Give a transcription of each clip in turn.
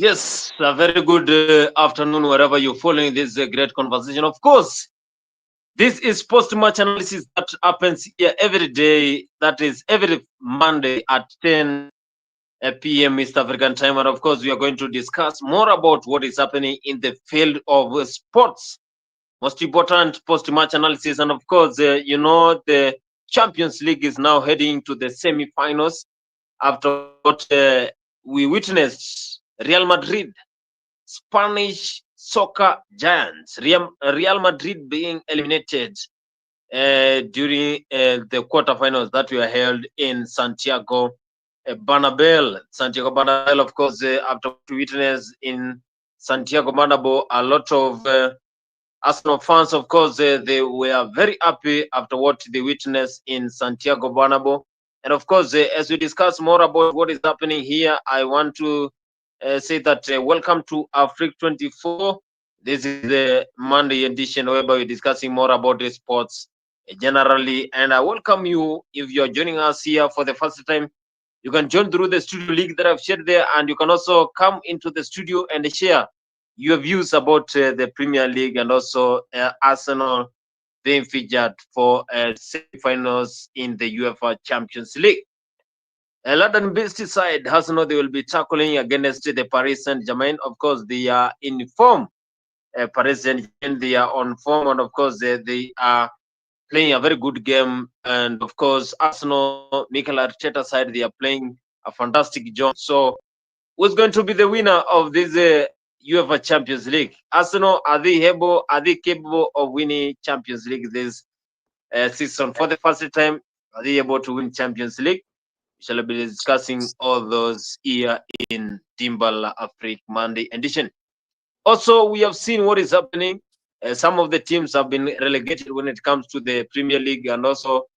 Yes, a very good afternoon wherever you're following this great conversation. Of course, this is post-match analysis that happens here every day. That is every Monday at 10 p.m. East African time. And of course, we are going to discuss more about what is happening in the field of sports. Most important post-match analysis. And of course, the Champions League is now heading to the semi-finals after what we witnessed Real Madrid, Spanish soccer giants, Real Madrid being eliminated during the quarterfinals that were held in Santiago Bernabeu. Santiago Bernabeu, of course, after what we witnessed in Santiago Bernabeu, a lot of Arsenal fans, of course, they were very happy after what they witnessed in Santiago Bernabeu. And of course, as we discuss more about what is happening here, I want to say that welcome to Africa 24. This is the Monday edition whereby we're discussing more about the sports generally. And I welcome you if you're joining us here for the first time. You can join through the studio link that I've shared there, and you can also come into the studio and share your views about the Premier League and also Arsenal being featured for semi-finals in the UEFA Champions League. London based side, Arsenal, they will be tackling against the Paris Saint Germain. Of course, they are in form. Paris Saint Germain, they are on form, and of course, they are playing a very good game. And of course, Arsenal, Mikel Arteta side, they are playing a fantastic job. So, who's going to be the winner of this UEFA Champions League? Arsenal, are they capable of winning Champions League this season for the first time? Are they able to win Champions League? We shall be discussing all those here in Timbala Africa Monday edition. Also, we have seen what is happening. Some of the teams have been relegated when it comes to the Premier League, and also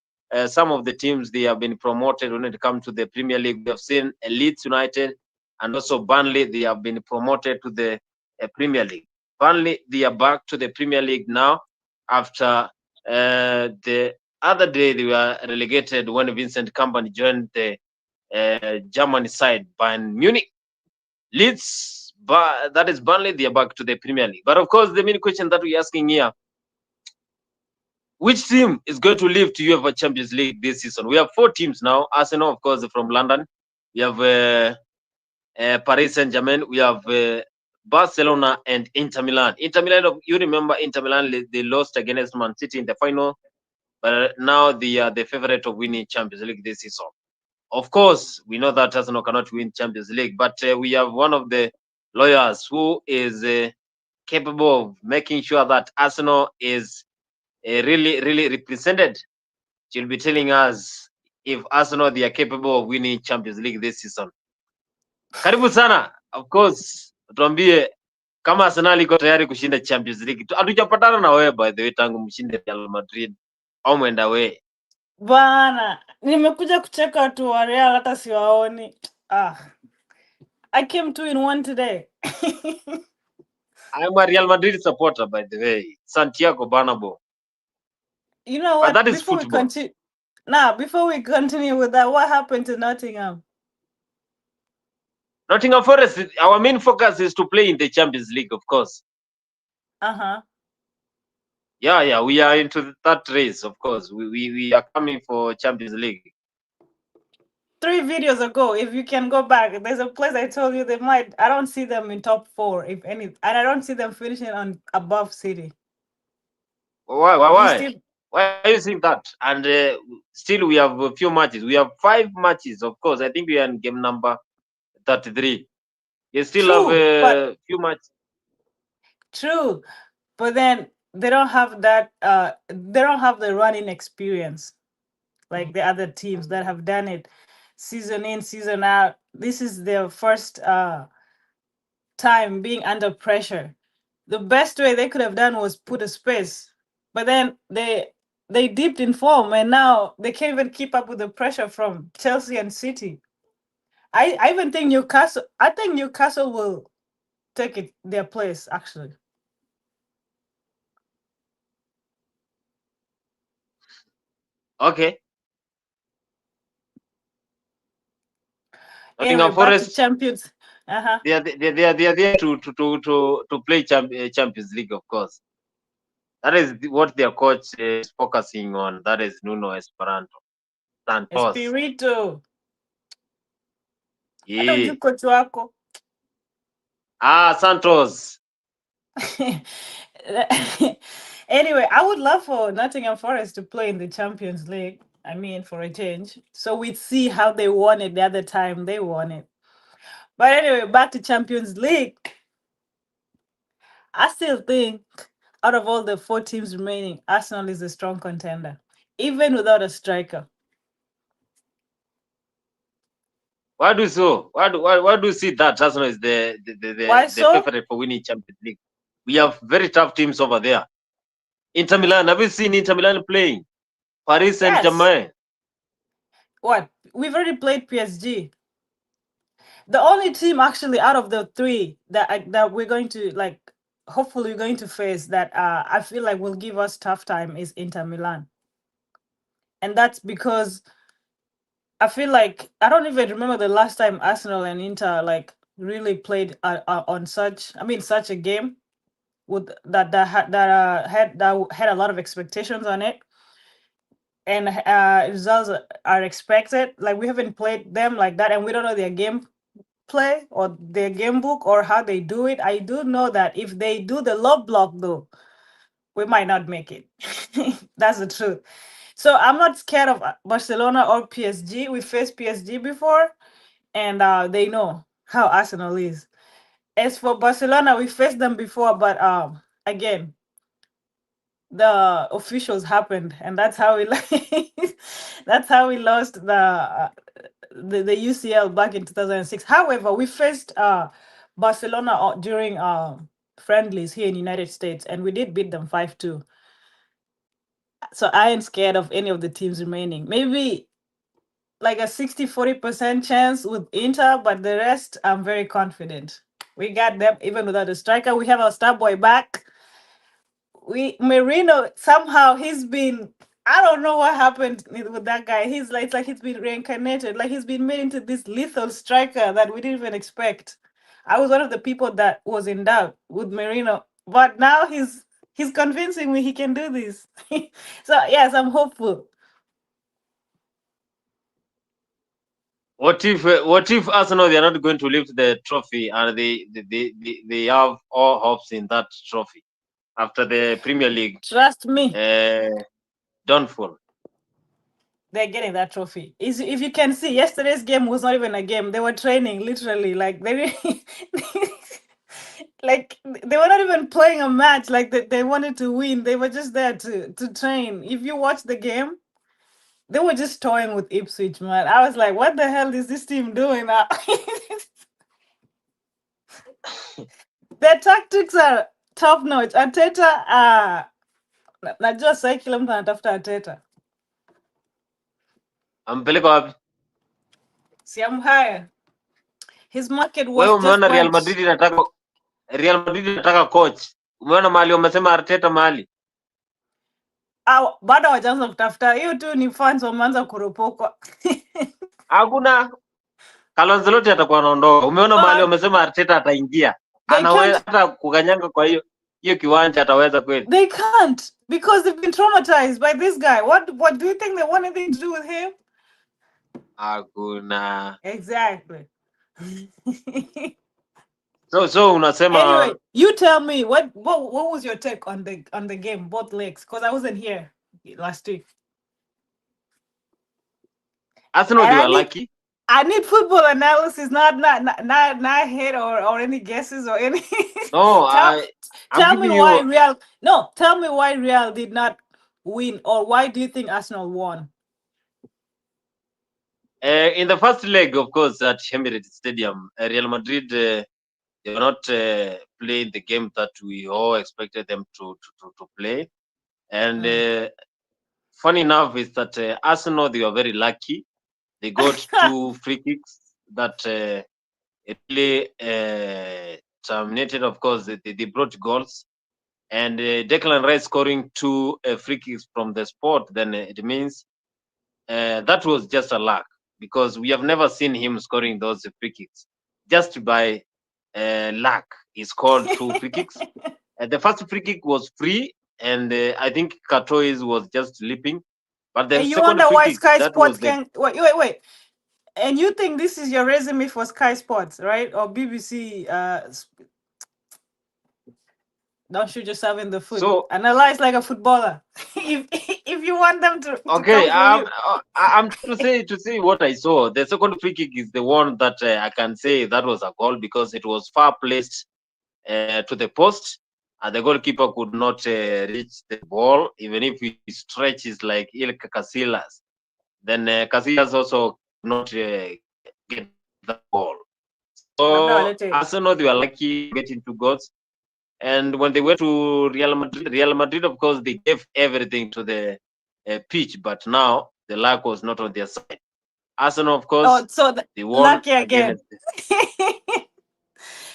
some of the teams they have been promoted when it comes to the Premier League. We have seen Leeds United and also Burnley. They have been promoted to the Premier League. Burnley, they are back to the Premier League now after the other day they were relegated when Vincent Kompany joined the German side Bayern Munich. Leeds, but that is Burnley, they are back to the Premier League. But of course, the main question that we're asking here, which team is going to live to UEFA Champions League this season? We have four teams now. Arsenal, of course, from London. We have Paris Saint Germain. We have Barcelona and Inter Milan. Inter Milan, you remember Inter Milan, they lost against Man City in the final, but now they are the favorite of winning Champions League this season. Of course, we know that Arsenal cannot win Champions League, but we have one of the lawyers who is capable of making sure that Arsenal is really represented. She'll be telling us if Arsenal they are capable of winning Champions League this season. Karibu sana. Of course, tuambie kama Arsenal iko tayari kushinda Champions League. Hatujapatana na wewe by the way tangu mshinde Real Madrid au mwenda we. Bana, nimekuja kucheka watu wa Real hata siwaoni. I came two in one today. I'm a Real Madrid supporter, by the way. Santiago Bernabeu. You know But what? that is football. Before we continue with that, what happened to Nottingham? Nottingham Forest, our main focus is to play in the Champions League, of course. Yeah, we are into that race, of course. We are coming for Champions League. 3 videos ago, if you can go back, there's a place I told you I don't see them in top 4, if any, and I don't see them finishing on above City. Why? Why are you saying that? And still we have a few matches. We have 5 matches, of course. I think we are in game number 33. You still have a few matches. True, but then they don't have that. They don't have the running experience like the other teams that have done it season in, season out. This is their first time being under pressure. The best way they could have done was put a space, but then they dipped in form and now they can't even keep up with the pressure from Chelsea and City. I even think Newcastle. I think Newcastle will take their place actually. Okay. Anyway, back to Champions Uh-huh. They are there to play Champions League, of course. That is what their coach is focusing on. That is Nuno Esperanto Santos. Espirito. Hata ujui Yeah. coach wako. Santos. Anyway, I would love for Nottingham Forest to play in the Champions League. I mean, for a change. So we'd see how they won it the other time they won it. But anyway, back to Champions League. I still think out of all the four teams remaining, Arsenal is a strong contender, even without a striker. Why do so? Why do you see that Arsenal is Why the so? favorite for winning Champions League? We have very tough teams over there. Inter Milan. Have you seen Inter Milan playing? Paris Saint Yes. Germain. What? We've already played PSG. The only team actually out of the three that we're going to like, hopefully we're going to face that I feel like will give us tough time is Inter Milan, and that's because I feel like I don't even remember the last time Arsenal and Inter like really played on such, I mean, such a game with that had a lot of expectations on it, and results are expected. Like we haven't played them like that, and we don't know their game play or their game book or how they do it. I do know that if they do the low block though, we might not make it. That's the truth. So I'm not scared of Barcelona or PSG. We faced PSG before, and they know how Arsenal is. As for Barcelona, we faced them before, but again, the officials happened, and that's how we that's how we lost the UCL back in 2006. However, we faced Barcelona during friendlies here in United States, and we did beat them 5-2. So I ain't scared of any of the teams remaining. Maybe like a 60-40% chance with Inter, but the rest I'm very confident. We got them even without a striker. We have our star boy back. We Merino, somehow he's been, I don't know what happened with that guy. He's like, it's like he's been reincarnated. Like he's been made into this lethal striker that we didn't even expect. I was one of the people that was in doubt with Merino, but now he's convincing me he can do this. So yes, I'm hopeful. What if Arsenal they are not going to lift the trophy and they have all hopes in that trophy after the Premier League Trust me, uh, downfall? they're getting that trophy. Is if you can see, yesterday's game was not even a game. They were training literally, like they really, like they were not even playing a match. Like they wanted to win. They were just there to train. If you watch the game, they were just toying with Ipswich, man. I was like, what the hell is this team doing now? Their tactics are top notch. Arteta, najua sai kila mtu anatafuta Arteta. Ampeleka wapi? Siamhaya. His market Wewe was just umeona went. Real Madrid inataka coach. Umeona mahali wamesema Arteta mahali? Bado hawajaanza kutafuta. Hiyo tu ni fans wameanza kuropokwa. Hakuna. Carlo Ancelotti atakuwa anaondoka. Umeona mahali But wamesema Arteta ataingia. they Anaweza can't. hata kukanyanga kwa hiyo kiwanja ataweza kweli? They can't because they've been traumatized by this guy. What do you think they want anything to do with him? Hakuna. Exactly. So unasema Anyway, you tell me what was your take on the game, both legs? Because I wasn't here last week, Arsenal and they were lucky. I need football analysis, not hit or any guesses or any. No, tell I'm me giving why you Real. No, tell me why Real did not win, or why do you think Arsenal won? in the first leg, of course, at Emirates Stadium, Real Madrid they were not playing the game that we all expected them to play. And funny enough is that Arsenal they were very lucky. They got 2 free kicks that really terminated. Of course, they brought goals. And Declan Rice scoring 2 free kicks from the spot, then it means that was just a luck because we have never seen him scoring those free kicks. just by luck. He scored two free kicks. The first free kick was free, and I think Katois was just leaping. But the And you second wonder free why kick, Sky that was Sports the can wait. And you think this is your resume for Sky Sports, right? Or BBC? Don't shoot yourself in the foot. so Analyze like a footballer. If you want them to okay. come for you. I'm trying to say what I saw. The second free kick is the one that I can say that was a goal because it was far placed to the post, and the goalkeeper could not reach the ball, even if he stretches like Il Casillas. Then Casillas also could not get that ball. So Arsenal, they were lucky for getting two goals. And when they went to Real Madrid, of course, they gave everything to the pitch, but now the luck was not on their side. Arsenal, of Oh, course, so they won lucky again. against.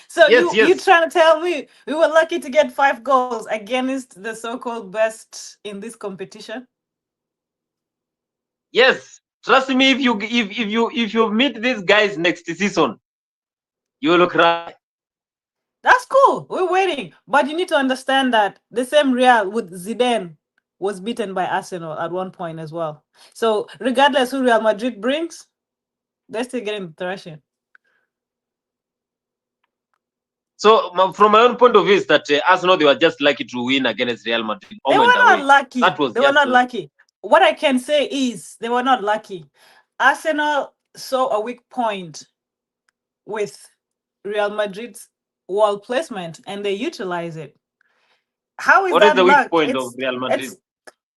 So Yes, you yes, trying to tell me we were lucky to get 5 goals against the so-called best in this competition? yes. Trust me, if you meet these guys next season, you will cry. That's cool. We're waiting. But you need to understand that the same Real with Zidane was beaten by Arsenal at one point as well. So regardless who Real Madrid brings, they're still getting the thrashing. So from my own point of view, is that Arsenal they were just lucky to win against Real Madrid They home and were not away. That lucky. was They were just not lucky. What I can say is they were not lucky. Arsenal saw a weak point with Real Madrid's wall placement and they utilize it. How is what is that the weak luck? point of Real It's Madrid?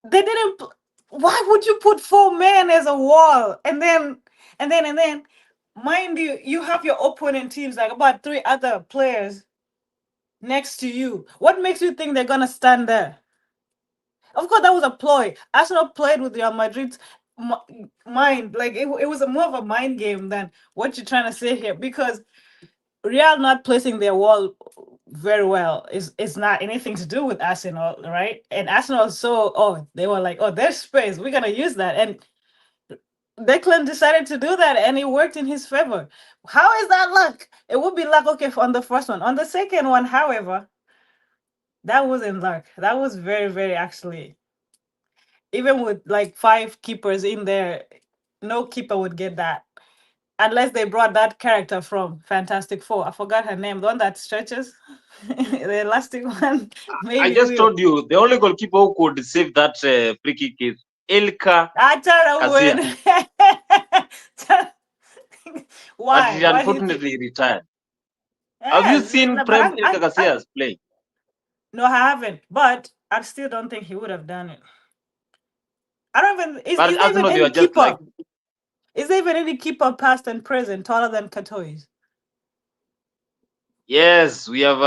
they didn't. Why would you put 4 men as a wall and then mind you, you have your opponent teams like about 3 other players next to you. What makes you think they're gonna stand there? Of course, that was a ploy. Arsenal played with Real Madrid's mind. Like it was a more of a mind game than what you're trying to say here. Because Real not placing their wall very well is not anything to do with Arsenal, right? And Arsenal so they were like, oh, there's space, we're gonna use that, and Declan decided to do that, and it worked in his favor. How is that luck? It would be luck, okay, on the first one. On the second one, however, that wasn't luck. That was very, very actually. Even with like 5 keepers in there, no keeper would get that unless they brought that character from Fantastic Four. I forgot her name, the one that stretches, the elastic one. I Maybe just will. told you the only goalkeeper who could save that free kick is Ilka I tell her Casillas, win. but Why? he Why did you? unfortunately retired. Have you Yes, seen but Prem Ilka Casillas play? no, I haven't. But I still don't think he would have done it. I don't even. Is But there even Arsenal, they were any just like, keeper? Is there even any keeper past and present taller than Katois? yes, we have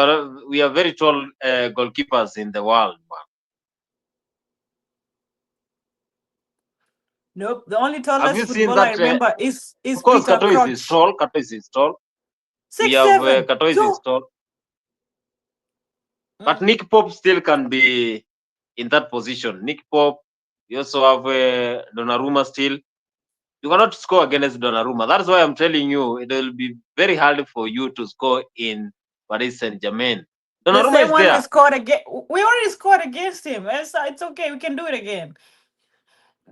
very tall goalkeepers in the world. Man. Nope. The only Have tallest you seen footballer I that? remember is Of course, Peter Katois is Crouch. tall. Katois is tall. We Six have seven. Katois is Yo. tall, but Mm. Nick Pope still can be in that position. Nick Pope. We also have Donnarumma still. You cannot score against Donnarumma. That's why I'm telling you it will be very hard for you to score in Paris Saint Germain. The Donnarumma same is one we there, scored again. We already scored against him. It's okay. We can do it again.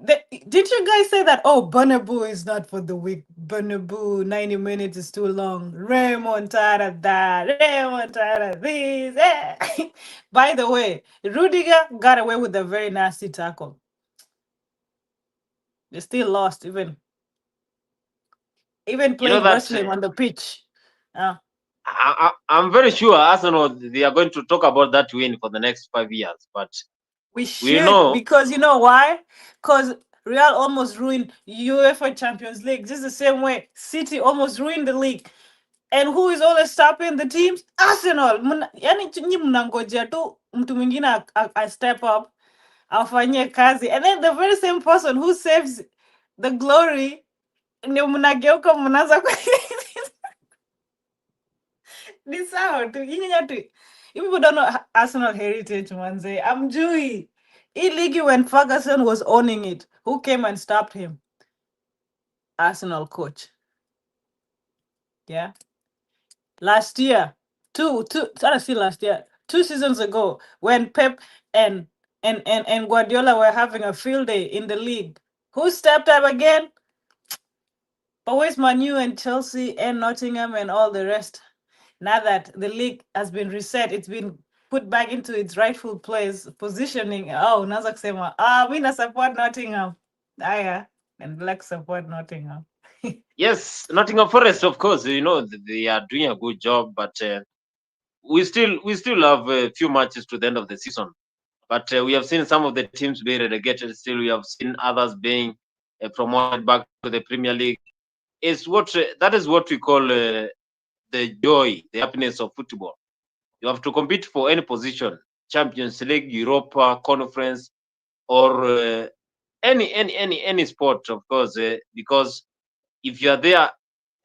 Did you guys say that? Oh, Bernabeu is not for the weak. Bernabeu, 90 minutes is too long. Raymond tired of that. Raymond tired of this. By the way, Rudiger got away with a very nasty tackle. They still lost, even you know playing that wrestling on the pitch. Uh, I'm very sure Arsenal they are going to talk about that win for the next 5 years. But we we should, know because you know why? Because Real almost ruined UEFA Champions League. Just the same way City almost ruined the league. And who is always stopping the teams? Arsenal. Yani nyi mnangojea tu mtu mwingine a step up afanye kazi, and then the very same person who saves the glory ndio mnageuka mnaanza ni sawa tu nyinya tu. You people don't know Arsenal heritage, manze. I'm Jewy. Illegally when Ferguson was owning it, who came and stopped him? Arsenal coach. Yeah. last year, honestly, last year, 2 seasons ago, when Pep and and Guardiola were having a field day in the league. Who stepped up again? But where's Manu and Chelsea and Nottingham and all the rest? Now that the league has been reset, it's been put back into its rightful place, positioning. Oh, Nazak Sema. We na support Nottingham. Yeah, and black support Nottingham. Yes, Nottingham Forest, of course, they are doing a good job, but we still have a few matches to the end of the season. But we have seen some of the teams being relegated. Still, we have seen others being promoted back to the Premier League. That is what we call the joy, the happiness of football. You have to compete for any position: Champions League, Europa, Conference, or any sport, of course. Because if you are there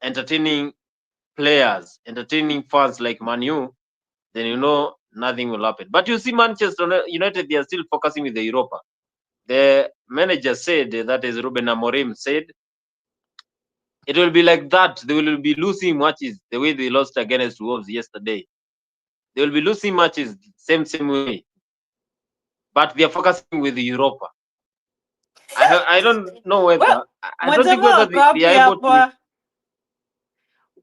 entertaining players, entertaining fans like Manu, then nothing will happen. But you see, Manchester United, they are still focusing with the Europa. The manager said, that is Ruben Amorim said, it will be like that. They will be losing matches the way they lost against Wolves yesterday. They will be losing matches same way. But they are focusing with the Europa. I don't know Well, whether I don't think whether mwenzangu they are copy able to. hapa.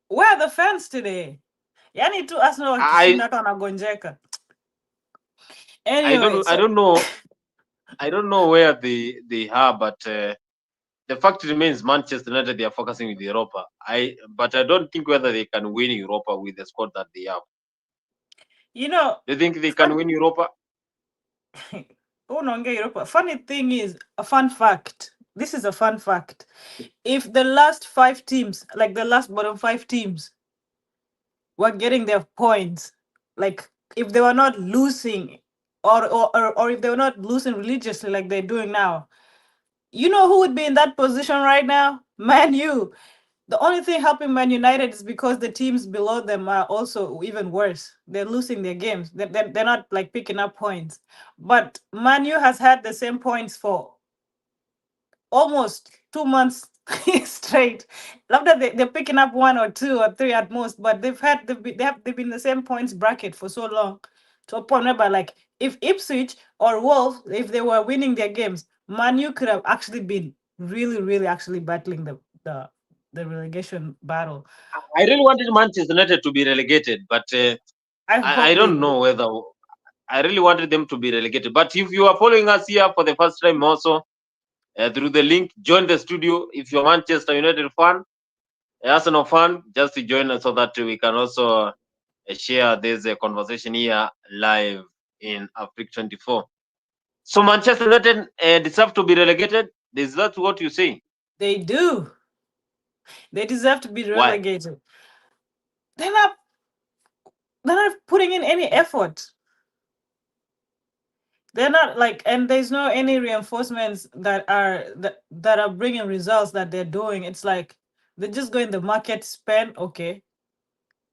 Where are the fans today? Yani tu Arsenal I wakishinda hata wanagonjeka. I Anyway, don't I so don't know I don't know where they are, but the fact remains Manchester United, they are focusing with Europa. But I don't think whether they can win Europa with the squad that they have. you know, Do you think they can fun, win Europa? unaongea Europa. Funny thing is, a fun fact. This is a fun fact. If the last 5 teams, like the last bottom 5 teams, were getting their points, like if they were not losing, or if they were not losing religiously like they're doing now, you know who would be in that position right now? Man U. The only thing helping Man United is because the teams below them are also even worse. They're losing their games. They're not like picking up points. But Man U has had the same points for almost 2 months straight. After they're picking up 1 or 2 or 3 at most, but they've been in the same points bracket for so long. To a point where, like, if Ipswich or Wolves, if they were winning their games, Man U could have actually been really, really actually battling the relegation battle. I really wanted Manchester United to be relegated, but I I hope they don't do. know whether I really wanted them to be relegated. But if you are following us here for the first time, also through the link, join the studio. If you're a Manchester United fan, Arsenal fan, just to join us so that we can also share this conversation here live in Africa 24. So Manchester United deserve to be relegated. Is that what you say? They do. They deserve to be Why? relegated. They're not. They're not putting in any effort. They're not like, and there's no any reinforcements that are bringing results that they're doing. It's like they just go in the market, spend. Okay,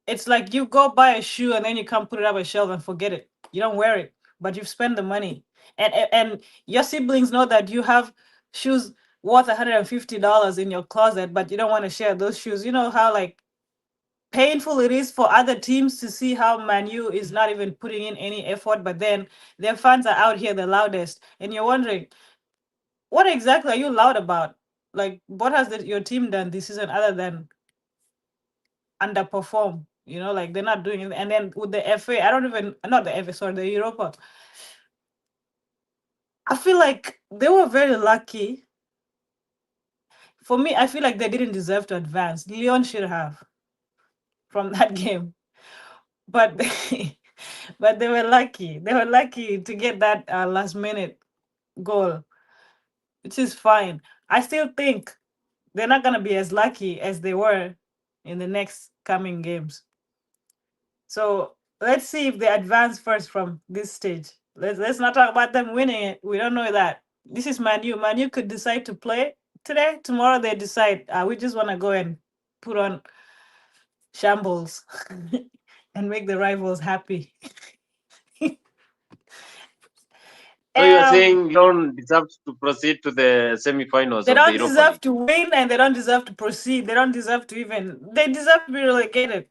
it's like you go buy a shoe and then you come put it up a shelf and forget it. You don't wear it, but you've spent the money, and your siblings know that you have shoes worth $150 in your closet, but you don't want to share those shoes. You know how like painful it is for other teams to see how Manu is not even putting in any effort, but then their fans are out here the loudest, and you're wondering what exactly are you loud about? Like, what has your team done this season other than underperform? You know, like they're not doing it. And then with the FA, I don't even not the FA, sorry, the Europa. I feel like they were very lucky. For me, I feel like they didn't deserve to advance. Leon should have from that game, but but they were lucky. They were lucky to get that last minute goal, which is fine. I still think they're not gonna be as lucky as they were in the next coming games. So let's see if they advance first from this stage. Let's not talk about them winning it. We don't know that. This is Manu. Manu could decide to play today. Tomorrow they decide we just want to go and put on shambles and make the rivals happy. So you are um, saying Lyon deserves to proceed to the semi-finals They of the don't Europa deserve League? to win and they don't deserve to proceed. They don't deserve to even. They deserve to be relegated.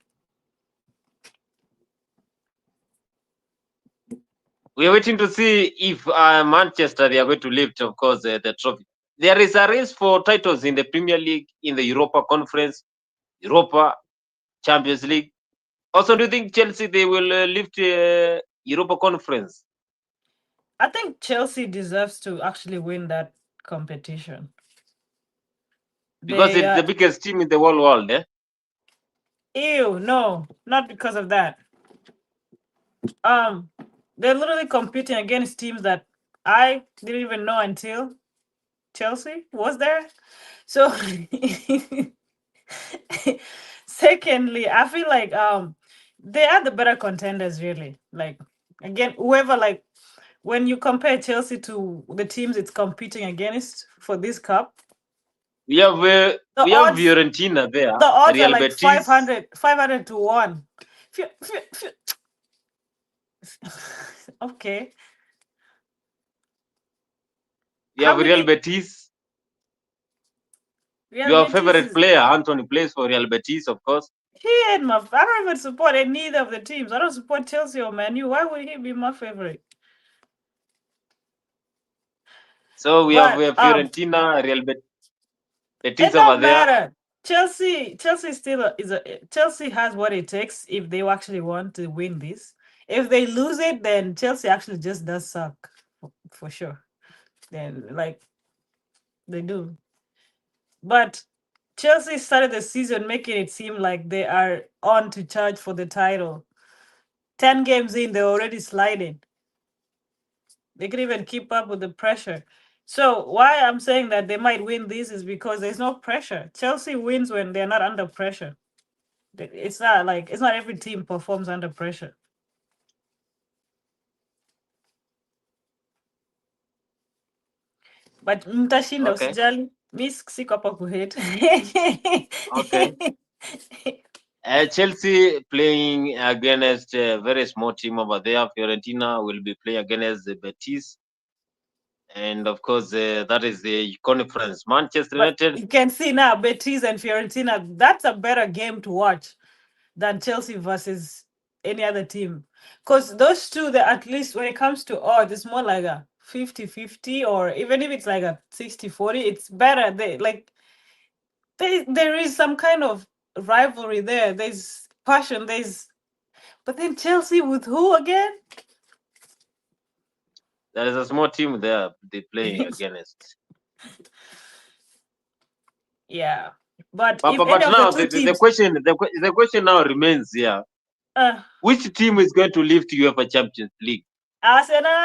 We are waiting to see if Manchester they are going to lift, of course, the trophy. There is a race for titles in the Premier League, in the Europa Conference, Europa Champions League. Also, do you think Chelsea they will lift Europa Conference I think Chelsea deserves to actually win that competition. because They it's the biggest team in the whole world? Eh? ew, no, not because of that. Um, they're literally competing against teams that I didn't even know until Chelsea was there. So secondly, I feel like they are the better contenders really. Like again, whoever like when you compare Chelsea to the teams it's competing against for this cup, the We have odds Fiorentina there, the odds are Real like Betis. 500 to 1. Okay. We How have Real many Betis. Real Your Betis favorite is player, Anthony, plays for Real Betis, of course. he ain't my I don't even support any of the teams. I don't support Chelsea or Man U. Why would he be my favorite? So we But have Fiorentina, Betis it over don't there. matter. Chelsea still is a Chelsea has what it takes if they actually want to win this. If they lose it, then Chelsea actually just does suck for sure. Then like they do. But Chelsea started the season making it seem like they are on to charge for the title. 10 games in, they're already sliding. They can even keep up with the pressure. So why I'm saying that they might win this is because there's no pressure. Chelsea wins when they're not under pressure. It's not every team performs under pressure. But mtashinda Okay, usijali. Mi siko hapa kuhate. okay. Chelsea playing against a very small team over there. Fiorentina will be playing against the Betis, and of course that is the conference. Manchester But United. you can see now Betis and Fiorentina, that's a better game to watch than Chelsea versus any other team. Because those two, they at least when it comes to odds, it's more like a 50-50, or even if it's like a 60-40, it's better. There is some kind of rivalry there. There's passion. But then Chelsea with who again? There is a small team there they playing against. Yeah. But But, if but, any but of the now two the teams, question the question now remains here: uh, which team is going to lift UEFA Champions League?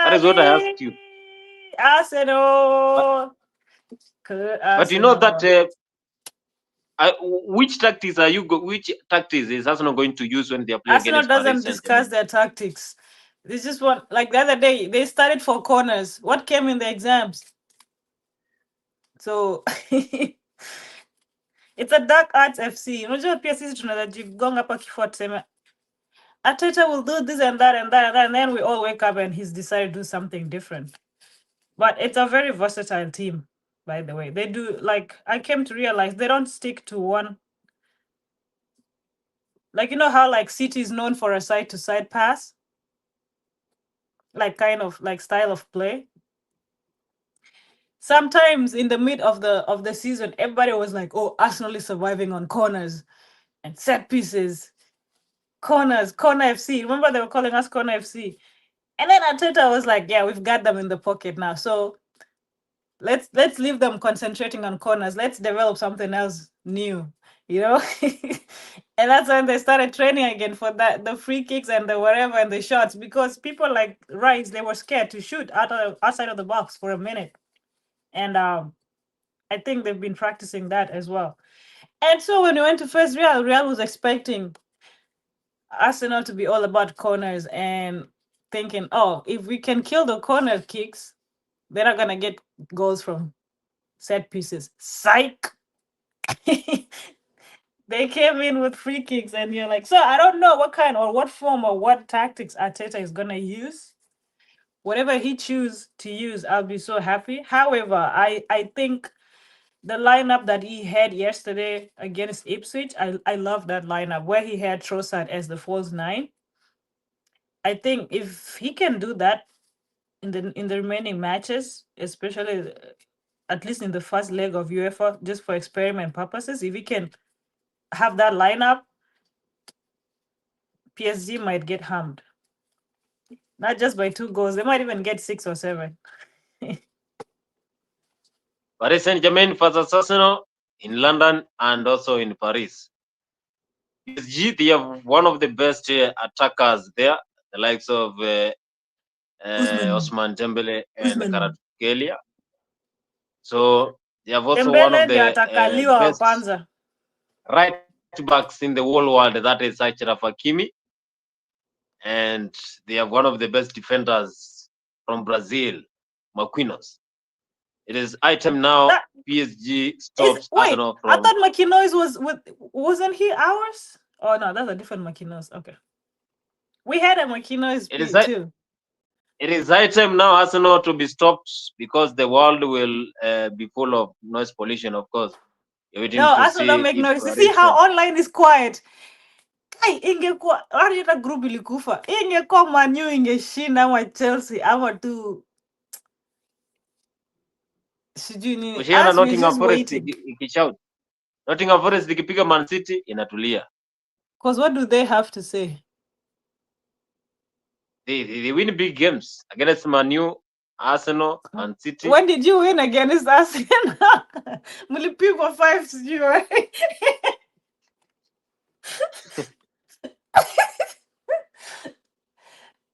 That is Arsenal, what I asked you. But Arsenal, but you know that Arsenal. which tactics are which tactics is Arsenal going to use when they are playing Arsenal against Paris doesn't Saint discuss Germain? their tactics. This is what, like the other day, they started for corners. What came in the exams? So it's a dark arts FC. Unajua pia sisi tunajigonga hapa kifua tuseme Arteta will do this and that and that and that, and then we all wake up and he's decided to do something different. But it's a very versatile team, by the way. They do like I came to realize they don't stick to one. Like you know how like City is known for a side to side pass, like kind of like style of play. Sometimes in the mid of the season, everybody was like, "Oh, Arsenal is surviving on corners and set pieces, corner FC." Remember they were calling us corner FC, and then Arteta was like, "Yeah, we've got them in the pocket now, so let's leave them concentrating on corners. Let's develop something else new, you know." And that's when they started training again for that the free kicks and the whatever and the shots because people like Rice they were scared to shoot outside of the box for a minute, and I think they've been practicing that as well. And so when we went to first Real was expecting Arsenal to be all about corners and thinking, oh, if we can kill the corner kicks, they're not gonna get goals from set pieces. Psych. They came in with free kicks, and you're like, so I don't know what kind or what form or what tactics Arteta is gonna use. Whatever he choose to use, I'll be so happy. However, I think the lineup that he had yesterday against Ipswich, I love that lineup where he had Trossard as the false nine. I think if he can do that, in the remaining matches, especially at least in the first leg of UEFA, just for experiment purposes. If we can have that lineup, PSG might get harmed. Not just by 2 goals, they might even get 6 or 7. Paris Saint Germain versus Arsenal in London and also in Paris. PSG, they have one of the best attackers there, the likes of Usman. Osman Dembele and Usman. Kvaratskhelia. So they have also one Dembele of ndio the atakaliwa wa best kwanza. right backs in the whole world, that is Achraf Hakimi. And they have one of the best defenders from Brazil, Marquinhos. It is item now. That PSG is stops wait. Arsenal I from. thought Marquinhos wasn't he ours? Oh no, that's a different Marquinhos. Okay, we had a Marquinhos It is too. it is item now Arsenal to be stopped because the world will be full of noise pollution. Of course, you're waiting No, to Arsenal don't see make if noise. You see Paris. how online is quiet. Kai ingekuwa hata group ilikufa. Ingekuwa Man U ingeshinda ama Chelsea ama tu sijui nini. Ushaona Us we Nottingham just Forest waited. ikishout. Nottingham Forest ikipiga Man City inatulia. Because what do they have to say? They win big games against Man U, Arsenal, Man City. When did you win against Arsenal? Mlipigwa 5 sijui. Right?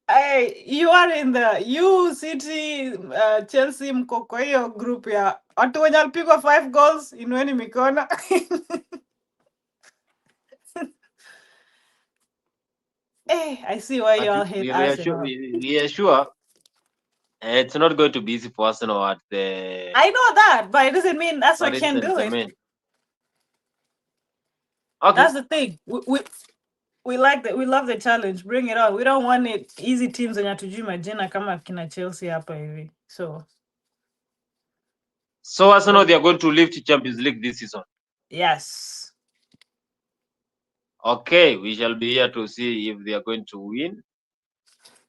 Hey, you are in the U City Chelsea mko kwa hiyo group ya watu wenye walipigwa 5 goals, inueni mikono. Hey, I see why But y'all hate Arsenal. we are sure it's not going to be easy for Arsenal at the I know that, but it doesn't mean that's what Paris can Saint do it. Germain. Okay, That's the thing. We like that. We love the challenge. Bring it on. We don't want it easy teams zenye hatujui majina kama kina Chelsea hapa hivi. so Arsenal they are going to lift Champions League this season. Yes. Okay, we shall be here to see if they are going to win.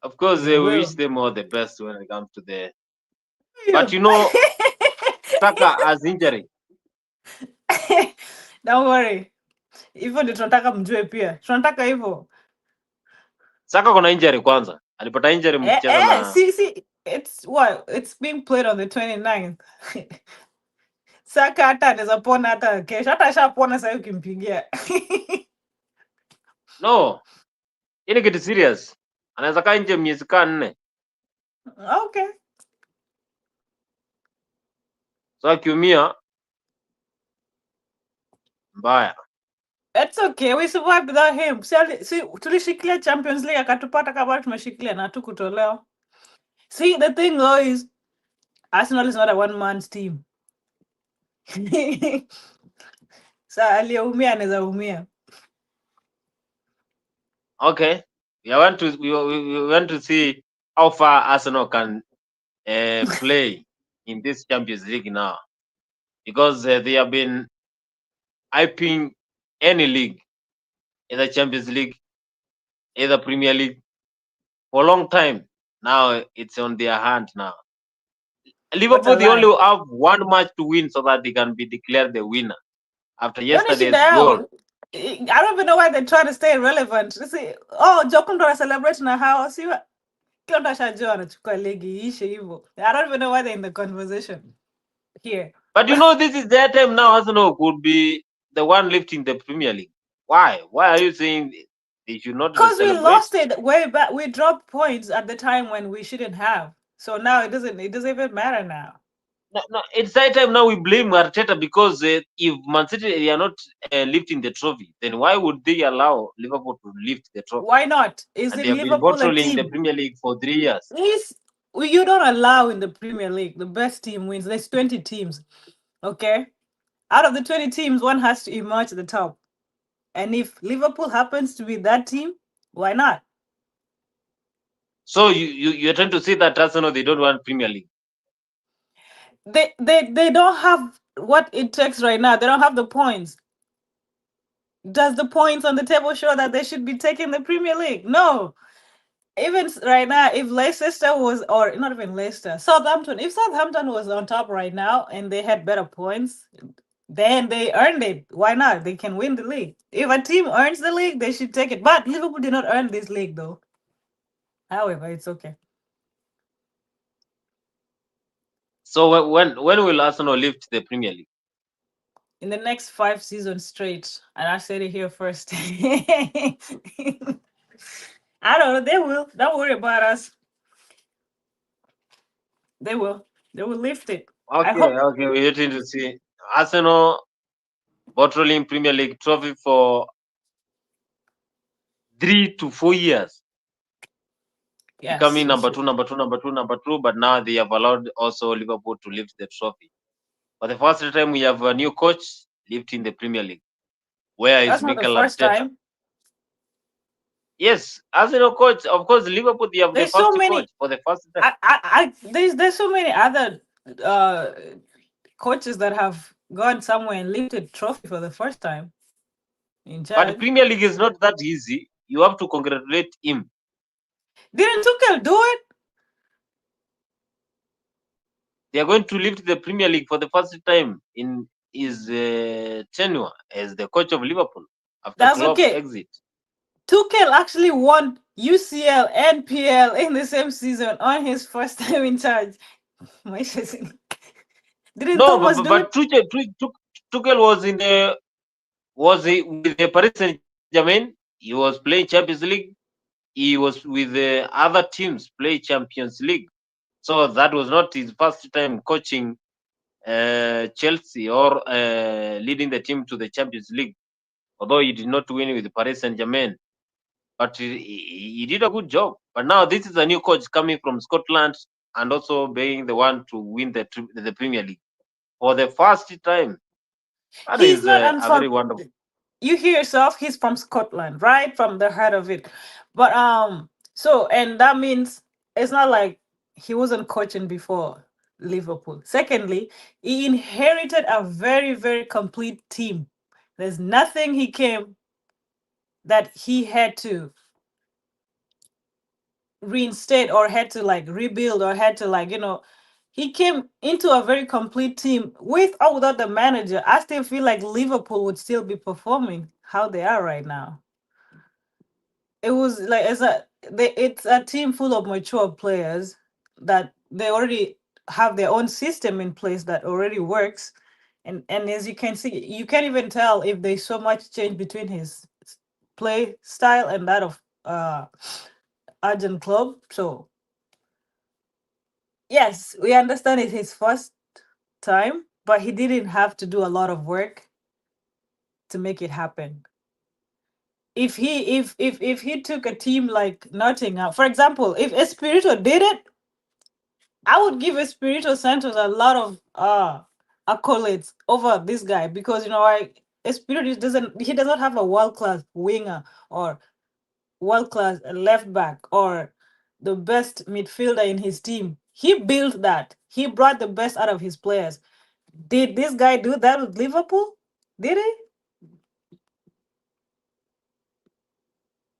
Of course, They we wish will. them all the best when it comes to the. But you know, Saka has injury. Don't worry. Hivyo ndio tunataka mjue pia. Tunataka hivyo. Saka kuna injury kwanza. Alipata injury mkicheza na. See, it's what? It's being played on the 29th. Saka hata anaweza pona hata kesho. Hata ashapona sasa ukimpigia. No, hii ni kitu serious. Anaweza kaa nje miezi kaa 4. Okay. So akiumia mbaya. It's okay. We survived without him. See, tulishikilia Champions League akatupata kama tumeshikilia na hatukutolewa. See, the thing though is Arsenal is not a one-man's team. So aliyeumia anaweza umia. Okay, we want to see how far Arsenal can play in this Champions League now, because they have been hyping any league, either Champions League, either Premier League, for a long time. Now it's on their hand now. What a Liverpool, they lie. only have one match to win so that they can be declared the winner after Yoni shida yesterday's goal. yao. I don't even know why they're trying to stay relevant. See, Jokundo wana celebrate na hao. See, kila mtu ashajua anachukua ligi iishe hivyo. I don't even know why they're in the conversation here. But you know, this is their time now. Arsenal could be the one lifting the Premier League. Why? Why are you saying they should not Because we celebrate? lost it way back. We dropped points at the time when we shouldn't have. So now it doesn't even matter now. No, it's that time now we blame Arteta because if Man City they are not lifting the trophy, then why would they allow Liverpool to lift the trophy? Why not? Is And it they have been Liverpool a controlling the team? Premier League for 3 years. You don't allow in the Premier League the best team wins. There's 20 teams. Okay? Out of the 20 teams, one has to emerge at the top. And if Liverpool happens to be that team, why not? So you're trying to say that Arsenal they don't want Premier League? They don't have what it takes right now. They don't have the points. Does the points on the table show that they should be taking the Premier League? No. even right now, if Leicester was, or not even Leicester, Southampton, if Southampton was on top right now and they had better points, then they earned it. Why not? They can win the league. If a team earns the league, they should take it. But Liverpool did not earn this league, though. However, it's okay. So when will Arsenal lift the Premier League? In the next 5 seasons straight, and I said it here first. I don't know. They will. Don't worry about us. They will. They will lift it. I Okay, hope. okay, we're waiting to see. Arsenal bottling Premier League trophy for 3 to 4 years, Yes, becoming we number should. two, number two, number two, number two. But now they have allowed also Liverpool to lift the trophy. For the first time, we have a new coach lifting the Premier League. Where is That's not the Mikel first Arteta? time. Yes, Arsenal coach, of course, Liverpool, they have the There's so first coach many. for the first time. There's so many other uh coaches that have gone somewhere and lifted trophy for the first time in But charge. Premier League is not that easy. You have to congratulate him. Didn't Tuchel do it? They are going to lift the Premier League for the first time in his tenure as the coach of Liverpool after That's Klopp okay. exit. Tuchel actually won UCL and PL in the same season on his first time in charge. Didn't No, Thomas do it? but Tuchel was in the was he with the Paris Saint Germain. He was playing Champions League. He was with the other teams play Champions League. So that was not his first time coaching Chelsea or leading the team to the Champions League. Although he did not win with Paris Saint Germain, but he did a good job. But now this is a new coach coming from Scotland and also being the one to win the Premier League for the first time. That He's is not a very from. wonderful. You hear yourself. He's from Scotland, right from the heart of it. But so and that means it's not like he wasn't coaching before Liverpool. Secondly, he inherited a very complete team. There's nothing he came that he had to reinstate or had to like rebuild or had to like he came into a very complete team with or without the manager. I still feel like Liverpool would still be performing how they are right now. It was like it's a team full of mature players that they already have their own system in place that already works. And as you can see, you can't even tell if there's so much change between his play style and that of Argent club. So yes, we understand it's his first time, but he didn't have to do a lot of work to make it happen. If he took a team like Nottingham, for example, if Espirito did it, I would give Espirito Santos a lot of accolades over this guy because Espirito doesn't he does not have a world class winger or world class left back or the best midfielder in his team. He built that. He brought the best out of his players. Did this guy do that with Liverpool? Did he?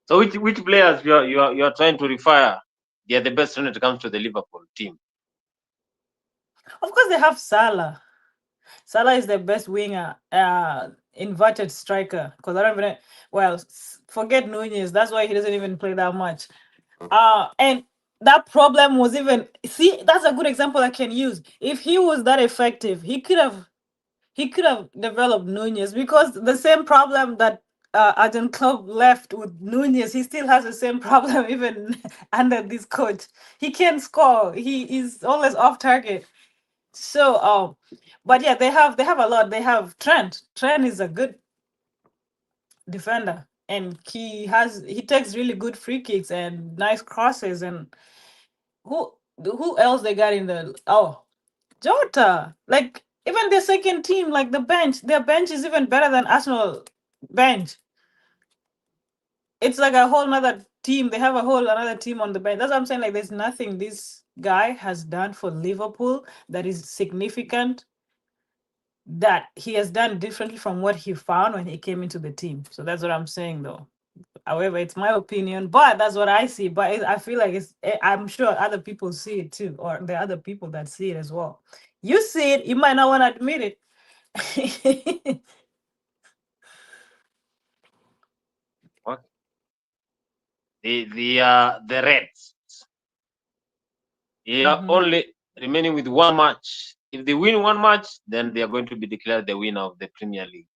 So which players you are trying to refer? They are the best when it comes to the Liverpool team. Of course, they have Salah. Salah is the best winger, inverted striker. Because I don't even. Well, forget Nunez. That's why he doesn't even play that much. And that problem was even. See, that's a good example I can use. If he was that effective, he could have developed Nunez because the same problem that Argent Club left with Nunez, he still has the same problem even under this coach. He can't score. He is always off target. So but yeah, they have a lot. They have Trent. Trent is a good defender and he takes really good free kicks and nice crosses. And who else they got in the Jota. Like even the second team, like their bench is even better than Arsenal bench. It's like a whole another team. They have a whole another team on the bench. That's what I'm saying. Like there's nothing this guy has done for Liverpool that is significant that he has done differently from what he found when he came into the team. So that's what I'm saying though. However, it's my opinion, but that's what I see. But I feel like I'm sure other people see it too, or there are other people that see it as well. You see it, you might not want to admit it. What? The Reds. They are Mhm. only remaining with one match. If they win one match, then they are going to be declared the winner of the Premier League.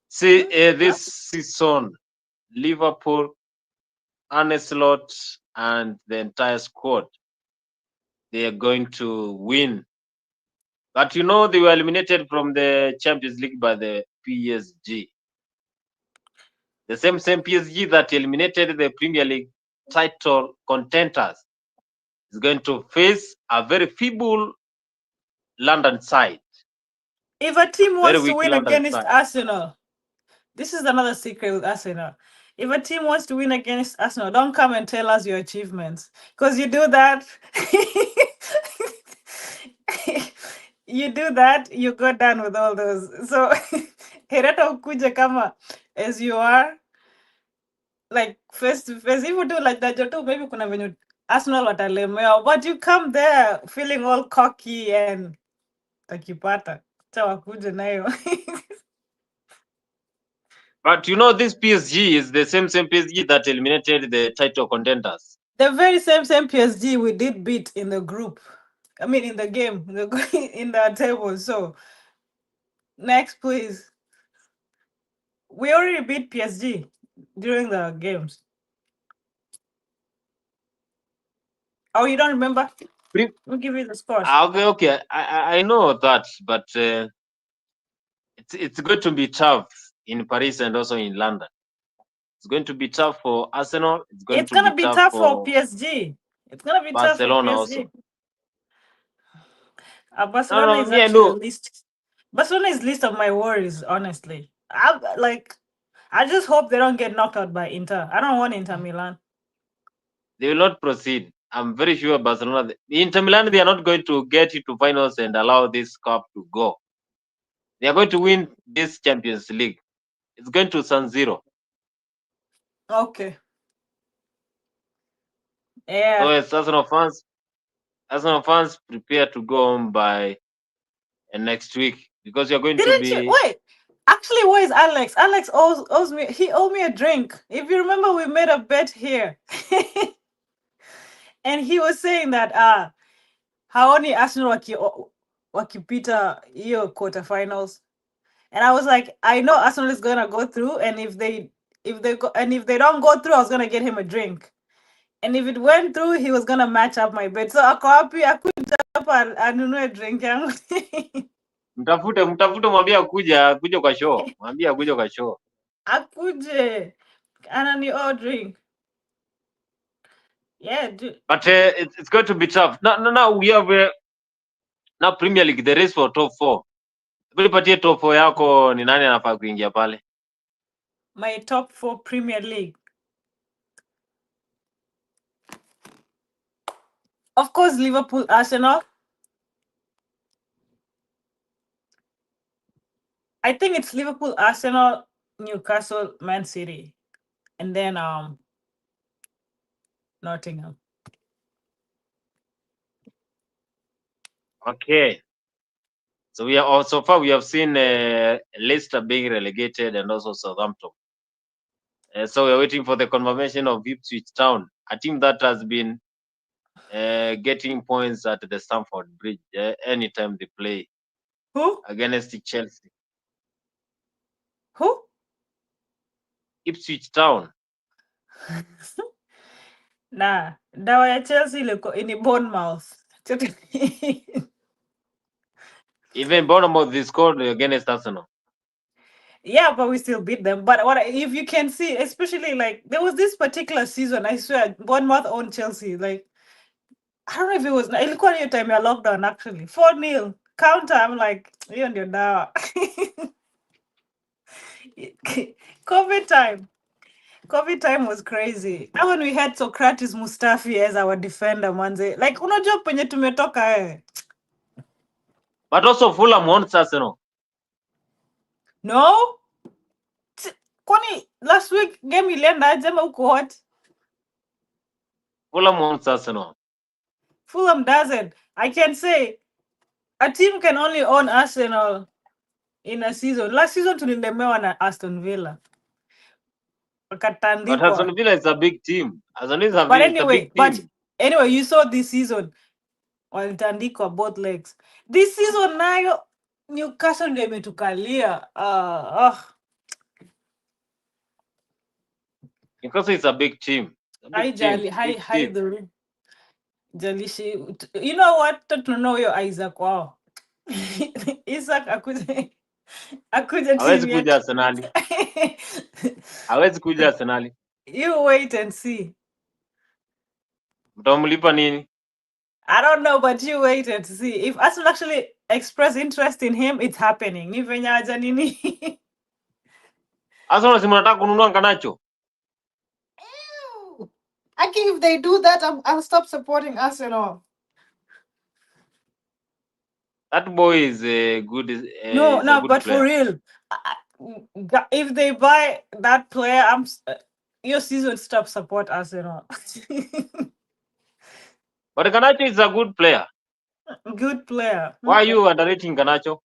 See, this season, Liverpool, Arne Slot, and the entire squad, they are going to win. But you know, they were eliminated from the Champions League by the PSG. The same PSG that eliminated the Premier League title contenders is going to face a very feeble London side. If a team Very wants to weak win London against side. Arsenal, this is another secret with Arsenal. If a team wants to win against Arsenal, don't come and tell us your achievements. Because you do that, you go down with all those. So, Hereta ukuje kama as you are, like face to face. If you do like that, too, maybe kuna venye Arsenal watalemewa. But you come there feeling all cocky and takipata. Cha wakuje nayo. But you know, this PSG is the same PSG that eliminated the title contenders. The very same PSG we did beat in the group. I mean, in the game, in the table. So next, please. We already beat PSG during the games. Oh, you don't remember? We'll give you the scores. Okay, I know that, but it's going to be tough in Paris and also in London. It's going to be tough for Arsenal. It's going to be Gonna be tough tough for for PSG. It's gonna be tough for Barcelona PSG. also. Barcelona is Me, I actually a know. list. Barcelona is list of my worries, honestly. I just hope they don't get knocked out by Inter. I don't want Inter Milan. They will not proceed. I'm very sure Barcelona, Inter Milan, they are not going to get into finals and allow this cup to go. They are going to win this Champions League. It's going to San Siro. Okay. So Yeah. as Arsenal fans prepare to go home by next week because you're going to Didn't you be. wait? Actually, where is Alex? Alex owes me. He owed me a drink. If you remember, we made a bet here, and he was saying that haoni Arsenal wakipita hiyo quarterfinals, and I was like, I know Arsenal is gonna go through, and if they don't go through, I was gonna get him a drink, and if it went through, he was gonna match up my bet. So ako happy, akuja hapa anunue drink yangu. Mtafute mwambie akuja kwa show. Mwambie akuja kwa show. Akuje anani drink. Yeah, dude. But it's going to be tough. Now we have now Premier League, the race for top 4. Tupatie top 4 yako ni nani anafaa kuingia pale? My top 4 Premier League. Of course, Liverpool, Arsenal. I think it's Liverpool, Arsenal, Newcastle, Man City, and then Nottingham. Okay. So so far we have seen Leicester being relegated and also Southampton. So we're waiting for the confirmation of Ipswich Town, a team that has been getting points at the Stamford Bridge anytime they play. Who? Against Chelsea. Who? Ipswich Town. Nah, dawa ya Chelsea in Bournemouth. Even Bournemouth they scored against Arsenal. Yeah, but we still beat them. But what if you can see, especially like there was this particular season, I swear, Bournemouth owned Chelsea. Like I don't know if it was ilikuwa hiyo time ya lockdown actually. 4-0 counter. I'm like, hiyo ndio dawa. COVID time was crazy. Now when we had Socrates Mustafi as our defender, manze. Like unajua penye tumetoka But also Fulham won Arsenal. No? Kwani last last week game ilienda jema uko what? Fulham wants Arsenal. Fulham doesn't. I can say a team can only own Arsenal in a season. Last season tulilemewa na Aston Villa. But Wakatandikwa. Aston Villa is a big team. Aston Villa But is a big anyway, team. you saw this season walitandikwa both legs. This season nayo Newcastle ndio imetukalia. Newcastle is a big team. A big team. Big team. The jalishi. You know what? To know your Isaac. Wow. Isaac akuje Hawezi team kuja yetu. Arsenali. Hawezi kuja Arsenali. You wait and see. Mtamlipa nini? I don't know, but you wait and see. If Arsenal actually express interest in him, it's happening. Ni venye haja nini. Arsenal si mnataka kununua Garnacho? Ew. I think if they do that, I'll stop supporting Arsenal. That boy is a good No, is a good but player. for real, if they buy that player, your season stop support Arsenal. But Garnacho is a good player. Good player. Why are you underrating Garnacho?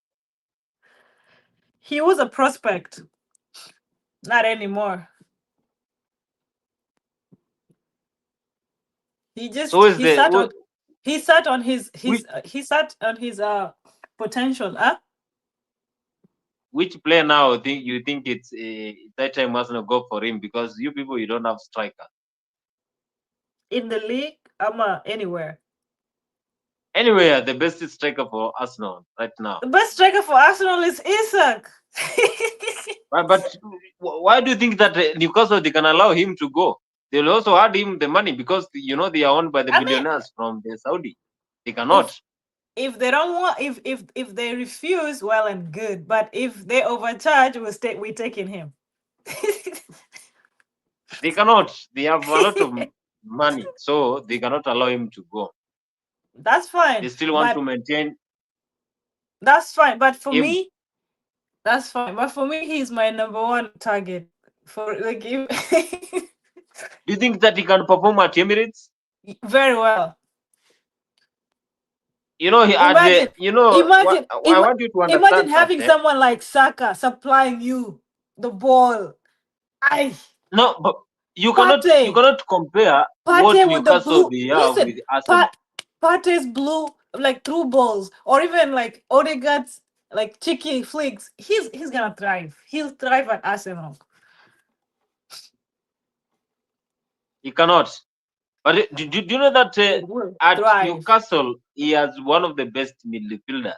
He was a prospect. Not anymore. He just So is he the sat on who- he sat on his which, he sat on his potential. which player now you think it's that time Arsenal go for him because you people you don't have striker. In the league, anywhere. Anyway, the best striker for Arsenal right now. The best striker for Arsenal is Isak. But why do you think that Newcastle they can allow him to go? They'll also add him the money because you know they are owned by the billionaires from the Saudi. They cannot. If they don't want, if they refuse, well and good. But if they overcharge, we taking him. They cannot. They have a lot of money, so they cannot allow him to go. That's fine. They still want to maintain. That's fine, but for him. me, that's fine. But for me, he's my number one target. For like, do you think that he can perform at Emirates? Very well. You know, I want you to understand. Imagine having someone like Saka supplying you the ball. No, but you cannot compare what Newcastle they are with Arsenal. Partey's blue like through balls, or even like Odegaard's like cheeky flicks. He's gonna thrive. He'll thrive at Arsenal. He cannot. But do you know that at Newcastle he has one of the best midfielders?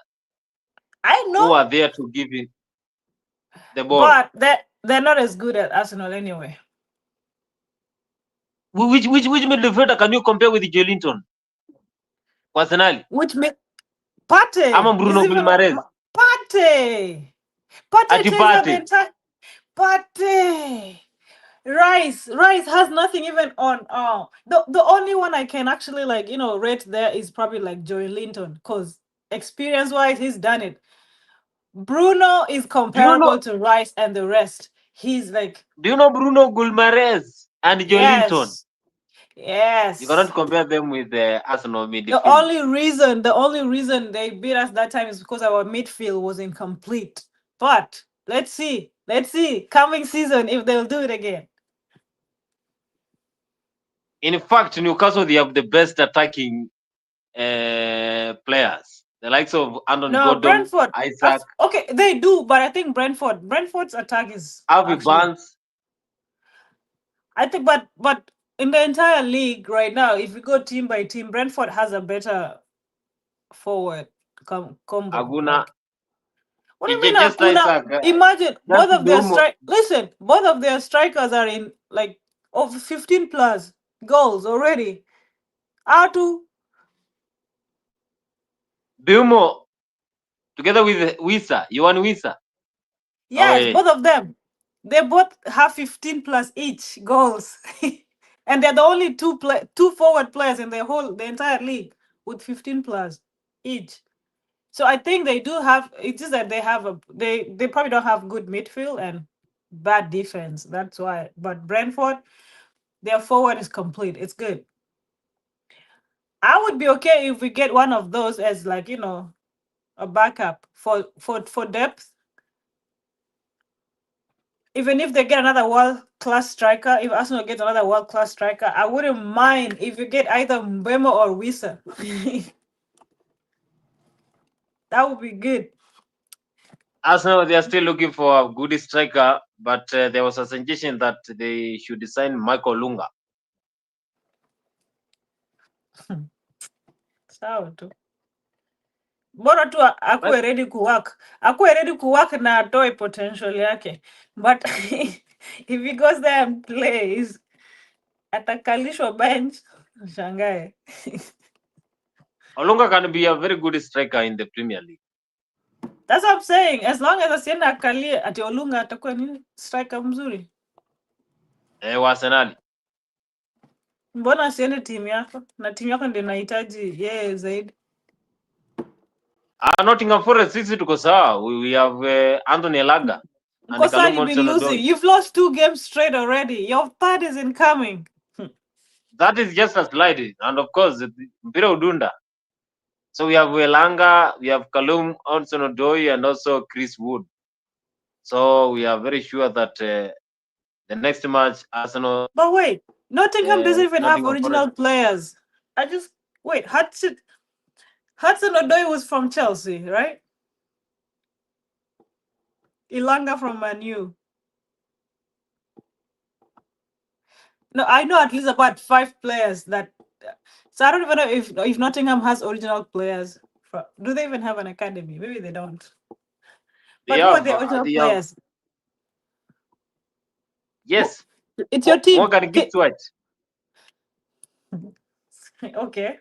I know. Who are there to give him the ball? But they're not as good at Arsenal anyway. Which midfielder can you compare with Joelinton? Personally, which Partey? I'm Bruno Guimaraes. Partey Partey. Rice has nothing even on. The only one I can actually rate there is probably like Joelinton, because experience wise he's done it. Bruno is comparable to Rice and the rest. He's like. Do you know Bruno Guimaraes and Joelinton? Yes. You cannot compare them with the Arsenal midfield. The only reason they beat us that time is because our midfield was incomplete. But let's see coming season if they'll do it again. In fact, Newcastle they have the best attacking players. The likes of Andon Gordon, Brentford, Isaac. Okay, they do, but I think Brentford's attack is Harvey Barnes. I think, but in the entire league right now, if we go team by team, Brentford has a better forward combo. Aguna. What do you mean Aguna? Imagine both of their strikers are in like over 15 plus goals already. Atu. Bilmo together with Wissa. You want Wissa? Yes, both of them. They both have 15 plus each goals. And they're the only two forward players in the entire league with 15 plus each. So I think they do have. It's just that they probably don't have good midfield, and bad defense. That's why. But Brentford, their forward is complete. It's good. I would be okay if we get one of those as like a backup for depth. Even if they get another world class striker, if Arsenal gets another world class striker, I wouldn't mind if you get either Mbemo or Wisa. That would be good. Arsenal, they are still looking for a good striker, but there was a suggestion that they should sign Michael Lunga. Sawa tu. Bora tu akuwe ready kuwork. Akuwe ready kuwork na atoe potential yake. But if he goes there and plays, atakalishwa bench, shangae. Olunga can be a very good striker in the Premier League. That's what I'm saying. As long as asienda akalie ati Olunga atakuwa nini striker mzuri. Wa Arsenal. Mbona asiende timu yako? Na timu yako ndio inahitaji yeye zaidi. Nottingham Forest sisi tuko sawa. We have Anthony Elanga. Because you've been losing. You've lost 2 games straight already. Your third is incoming. That is just a slide. And of course, Mpira Udunda. So we have Elanga, we have Callum Hudson-Odoi, and also Chris Wood. So we are very sure that the next match, Arsenal. But wait, Nottingham doesn't even have original players. Wait, Hudson-Odoi was from Chelsea, right? Elanga from Man U. No, I know at least about 5 players that. So I don't even know if Nottingham has original players. Do they even have an academy? Maybe they don't. But who are the original players? Yes. It's your team. Morgan Gibbs White. Okay.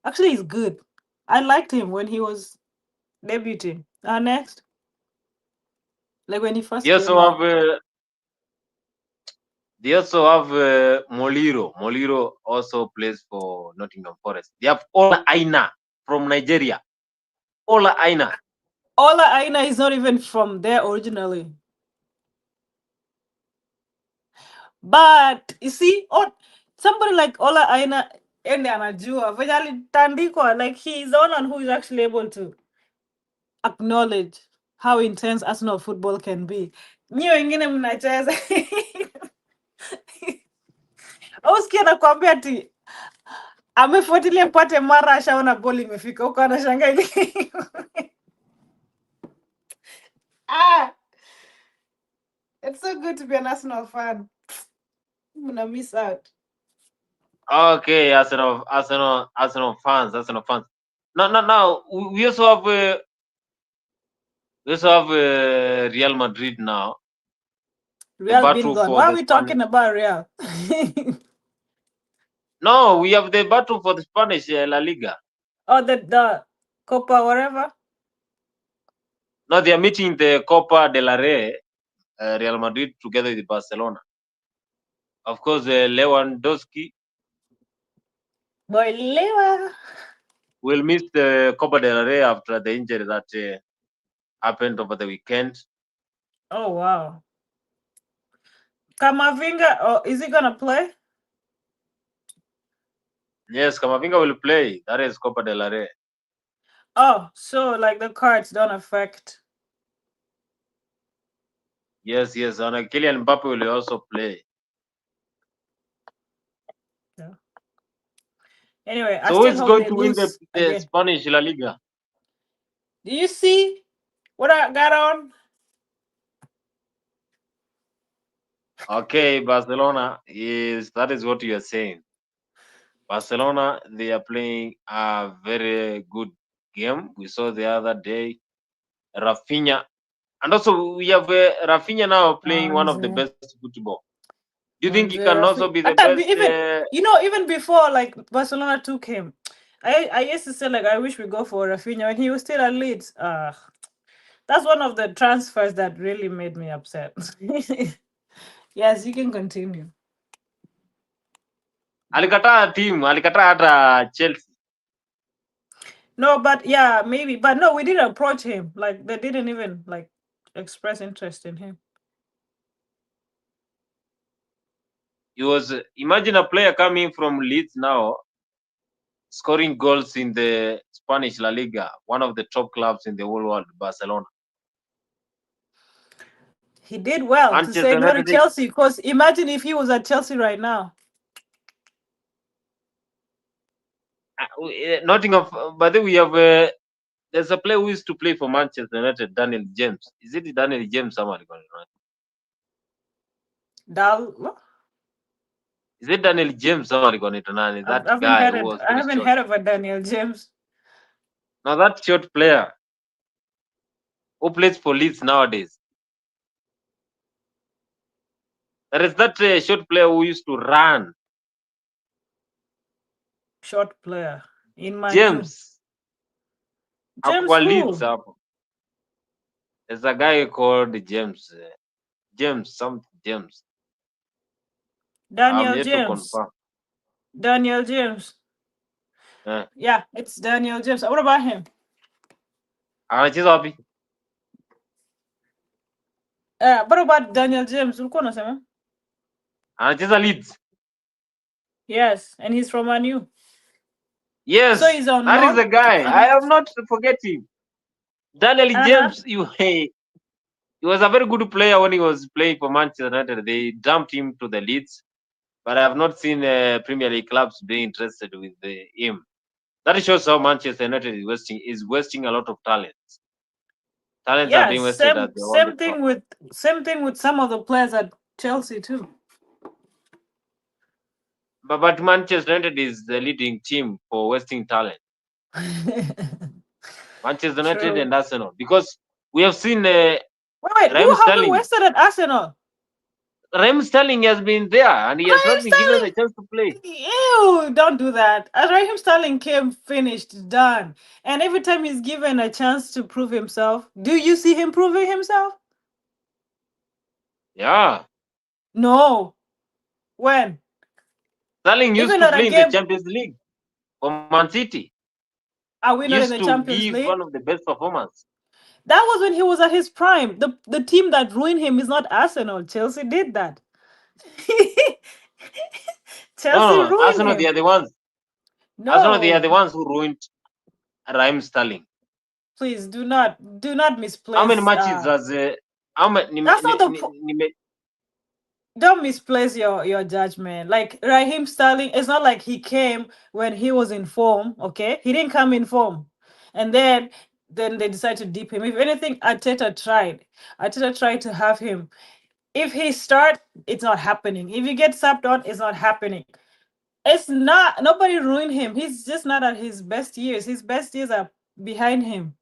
Actually, he's good. I liked him when he was debuting. Next. Like when he first came out. They also have Moliro. Moliro also plays for Nottingham Forest. They have Ola Aina from Nigeria. Ola Aina. Ola Aina is not even from there originally. But you see, somebody like Ola Aina ende anajua venye alitandikwa, like he's the one who is actually able to acknowledge how intense Arsenal football can be. Nyi wengine mnacheza. Ausikia nakwambia ati amefuatilia mpate mara ashaona boli imefika huko anashangaa ile. It's so good to be an Arsenal fan. I'm gonna miss out. Okay, Arsenal fans. Now we also have Real Madrid now. Real been gone. Why are we talking about Real? No, we have the battle for the Spanish La Liga. Oh, the Copa whatever. No, they are meeting the Copa de la Rey, Real Madrid together with Barcelona. Of course, Lewandowski will miss the Copa de la Rey after the injury that happened over the weekend. Oh wow! Kamavinga, is he gonna play? Yes, Kamavinga will play. That is Copa de la Rey. Oh, so like the cards don't affect. Yes, and Kylian Mbappe will also play. Yeah. Anyway, so who is going to win the Spanish La Liga? Do you see what I got on? Okay, Barcelona that is what you are saying. Barcelona, they are playing a very good game. We saw the other day Rafinha, and also we have Rafinha now playing one of the best football. Do you think he can also be the best? Even before like Barcelona took him, I used to say like I wish we go for Rafinha when he was still at Leeds. That's one of the transfers that really made me upset. Yes, you can continue. Alikataa hata Chelsea. No, but yeah, maybe. But no, we didn't approach him. Like they didn't even like express interest in him. He was imagine a player coming from Leeds now scoring goals in the Spanish La Liga, one of the top clubs in the whole world, Barcelona. He did well to say Manchester no to United, Chelsea, because imagine if he was at Chelsea right now. Nottingham. But then we have there's a player who used to play for Manchester United, Daniel James. Is it Daniel James? Somebody got it right. What? Is it Daniel James? Somebody got it right. I've, That I haven't guy heard who it. was I very haven't short. heard of a Daniel James. Now that short player who plays for Leeds nowadays. There is that short player who used to run. Short player in Manu. James. Hapo James kwa Leeds who? hapo. There's a guy called James. James, something James. I'm Daniel yet to James. confirm. Daniel James. Eh. Yeah, it's Daniel James. What about him? Anacheza wapi? What about Daniel James? Ulikuwa unasema? Anacheza Leeds. Yes, and he's from Manu. So Yes, he's on that is loan. the guy. I am not forgetting. Daniel Uh-huh. James, he was a very good player when he was playing for Manchester United. They dumped him to the Leeds, but I have not seen Premier League clubs being interested with him. That shows how Manchester United is wasting a lot of talents. Talents are Yes, being wasted same at the Old same thing Trafford. with some of the players at Chelsea too. But Manchester United is the leading team for wasting talent. Manchester United True. and Arsenal, because we have seen Wait, who Raheem have we Sterling. wasted at Arsenal? Raheem Sterling has been there and he has Raheem not been given the Sterling. chance to play. Ew, don't do that. As Raheem Sterling came finished, done. And every time he's given a chance to prove himself, do you see him proving himself? Yeah. No. When? Sterling used Even to at a play in the game, Champions League for Man City. are we not in Used the to Champions give one League? of the best performance. That was when he was at his prime. The team that ruined him is not Arsenal. Chelsea did that. No, Chelsea no, no. ruined Arsenal, they him. are the ones. Arsenal, they are the No, ones who ruined Raheem Sterling. please do not How many misplace. matches has how many? That's not don't misplace your judgment. Like Raheem Sterling, it's not like he came when he was in form. Okay, he didn't come in form, and then they decided to dip him. If anything, Arteta tried to have him. If he start, it's not happening. If he gets subbed on, it's not happening. It's not, nobody ruined him. He's just not at his best years. His best years are behind him.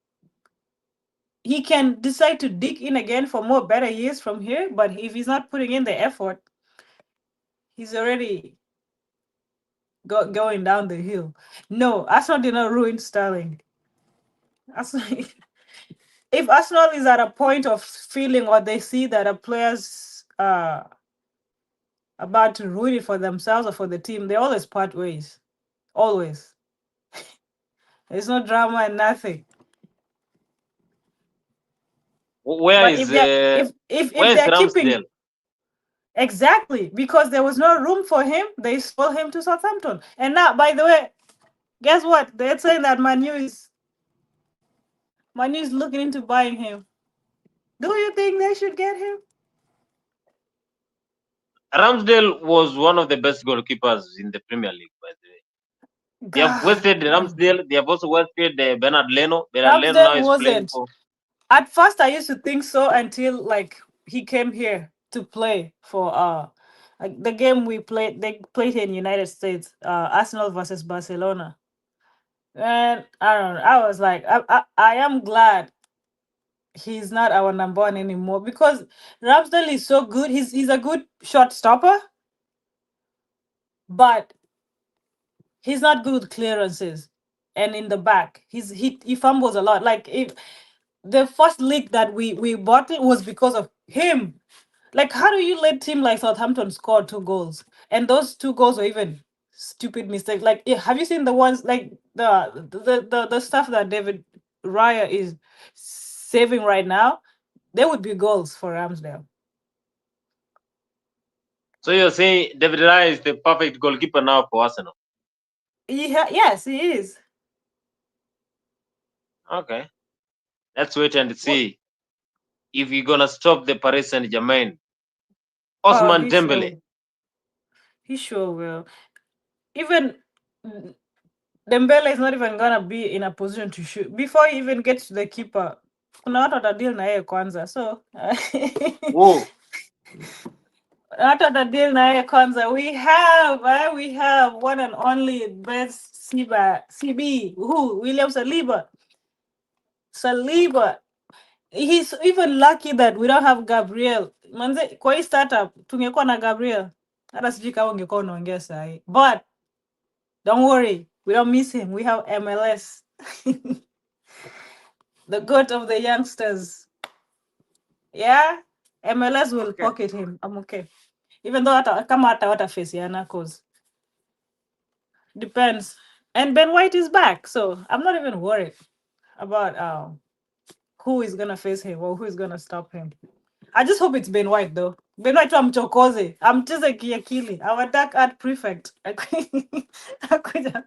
He can decide to dig in again for more better years from here, but if he's not putting in the effort, he's already going down the hill. No, Arsenal did not ruin Sterling. Arsenal, if Arsenal is at a point of feeling, or they see that a player's about to ruin it for themselves or for the team, they always part ways. Always. There's no drama and nothing. Where But is if where is they're keeping, Ramsdale? exactly, because there was no room for him, they sold him to Southampton. And now, by the way, guess what? They're saying that Manu is looking into buying him. Do you think they should get him? Ramsdale was one of the best goalkeepers in the Premier League, by the way. They have God, wasted Ramsdale. They have also wasted Bernard Leno. Bernard Leno now Ramsdale is playing wasn't. for. At first, I used to think so until like he came here to play for like the game we played. They played in United States, Arsenal versus Barcelona. And I don't know. I was like, I am glad he's not our number one anymore, because Ramsdale is so good. He's a good shot stopper, but he's not good with clearances. And in the back, he fumbles a lot. Like, if the first league that we bought it was because of him. Like, how do you let team like Southampton score 2 goals? And those 2 goals were even stupid mistakes. Like, have you seen the ones like the stuff that David Raya is saving right now? There would be goals for Ramsdale. So you're saying David Raya is the perfect goalkeeper now for Arsenal? Yes, he is. Okay, let's wait and What? see if you're gonna stop the Paris Saint Germain. Oh, Osman Dembele. he sure will. Even Dembele is not even gonna be in a position to shoot before he even gets to the keeper. Kuna watu watadeal na yeye kwanza, so Whoa. watu watadeal na yeye kwanza. We have one and only best CB, who William Saliba. He's even lucky that we don't have Gabriel. Manze, kwa hii startup tungekuwa na Gabriel, hata sijui kama ungekuwa unaongea sahi. But don't worry, we don't miss him. We have MLS. The goat of the youngsters. Yeah, MLS will Okay. pocket him. I'm okay. Even though kama hata watafaceana, cause depends. And Ben White is back, so I'm not even worried about who is gonna face him or who is gonna stop him. I just hope it's Ben White though. Ben White amchokoze. Amcheze kiakili. Our dark art prefect. Akuja.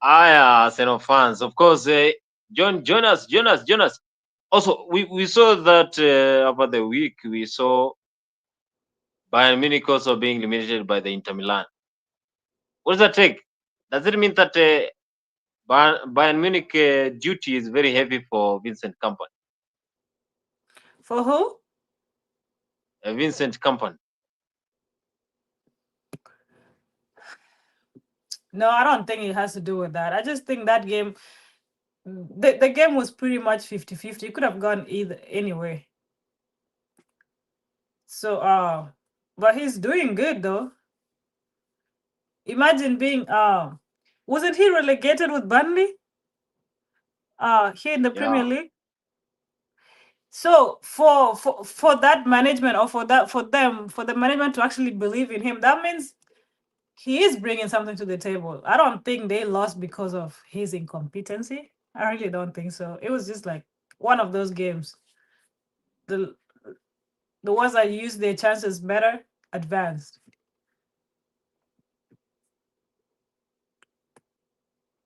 Arsenal fans, of course. Jonas. Also, we saw that over the week. We saw Bayern Munich also being eliminated by the Inter Milan. What does that take? Does it mean that Bayern Munich duty is very heavy for Vincent Kompany? For who? Vincent Kompany. No, I don't think it has to do with that. I just think that game, the game was pretty much 50-50. It could have gone either anyway. So, but he's doing good though. Imagine being, wasn't he relegated with Burnley? Here in the Premier Yeah. League. So for that management or for the management to actually believe in him, that means he is bringing something to the table. I don't think they lost because of his incompetency. I really don't think so. It was just like one of those games. The the ones that use their chances better advanced.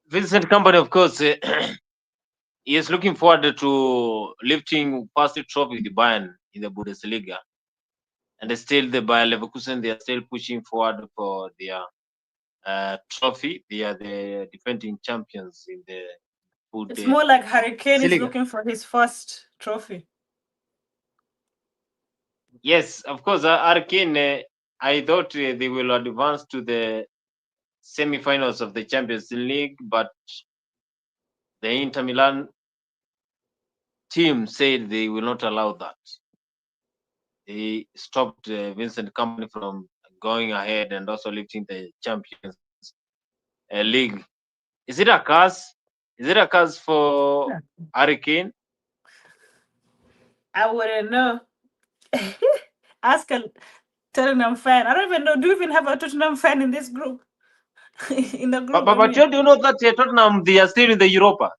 Vincent Kompany, of course, he is looking forward to lifting first trophy with Bayern in the Bundesliga. And still, the Bayer Leverkusen, they are still pushing forward for their trophy. They are the defending champions in the It's more like Hurricane is Bundesliga. looking for his first trophy. Yes, of course, Arkin, I thought they will advance to the semi-finals of the Champions League, but the Inter Milan team said they will not allow that. They stopped Vincent Kompany from going ahead and also lifting the Champions League. Is it a curse? Is it a curse for Yeah. Hurricane? I wouldn't know. Ask a Tottenham fan. I don't even know. Do you even have a Tottenham fan in this group? In the group, I But mean. do you know that Tottenham, they are still in the Europa?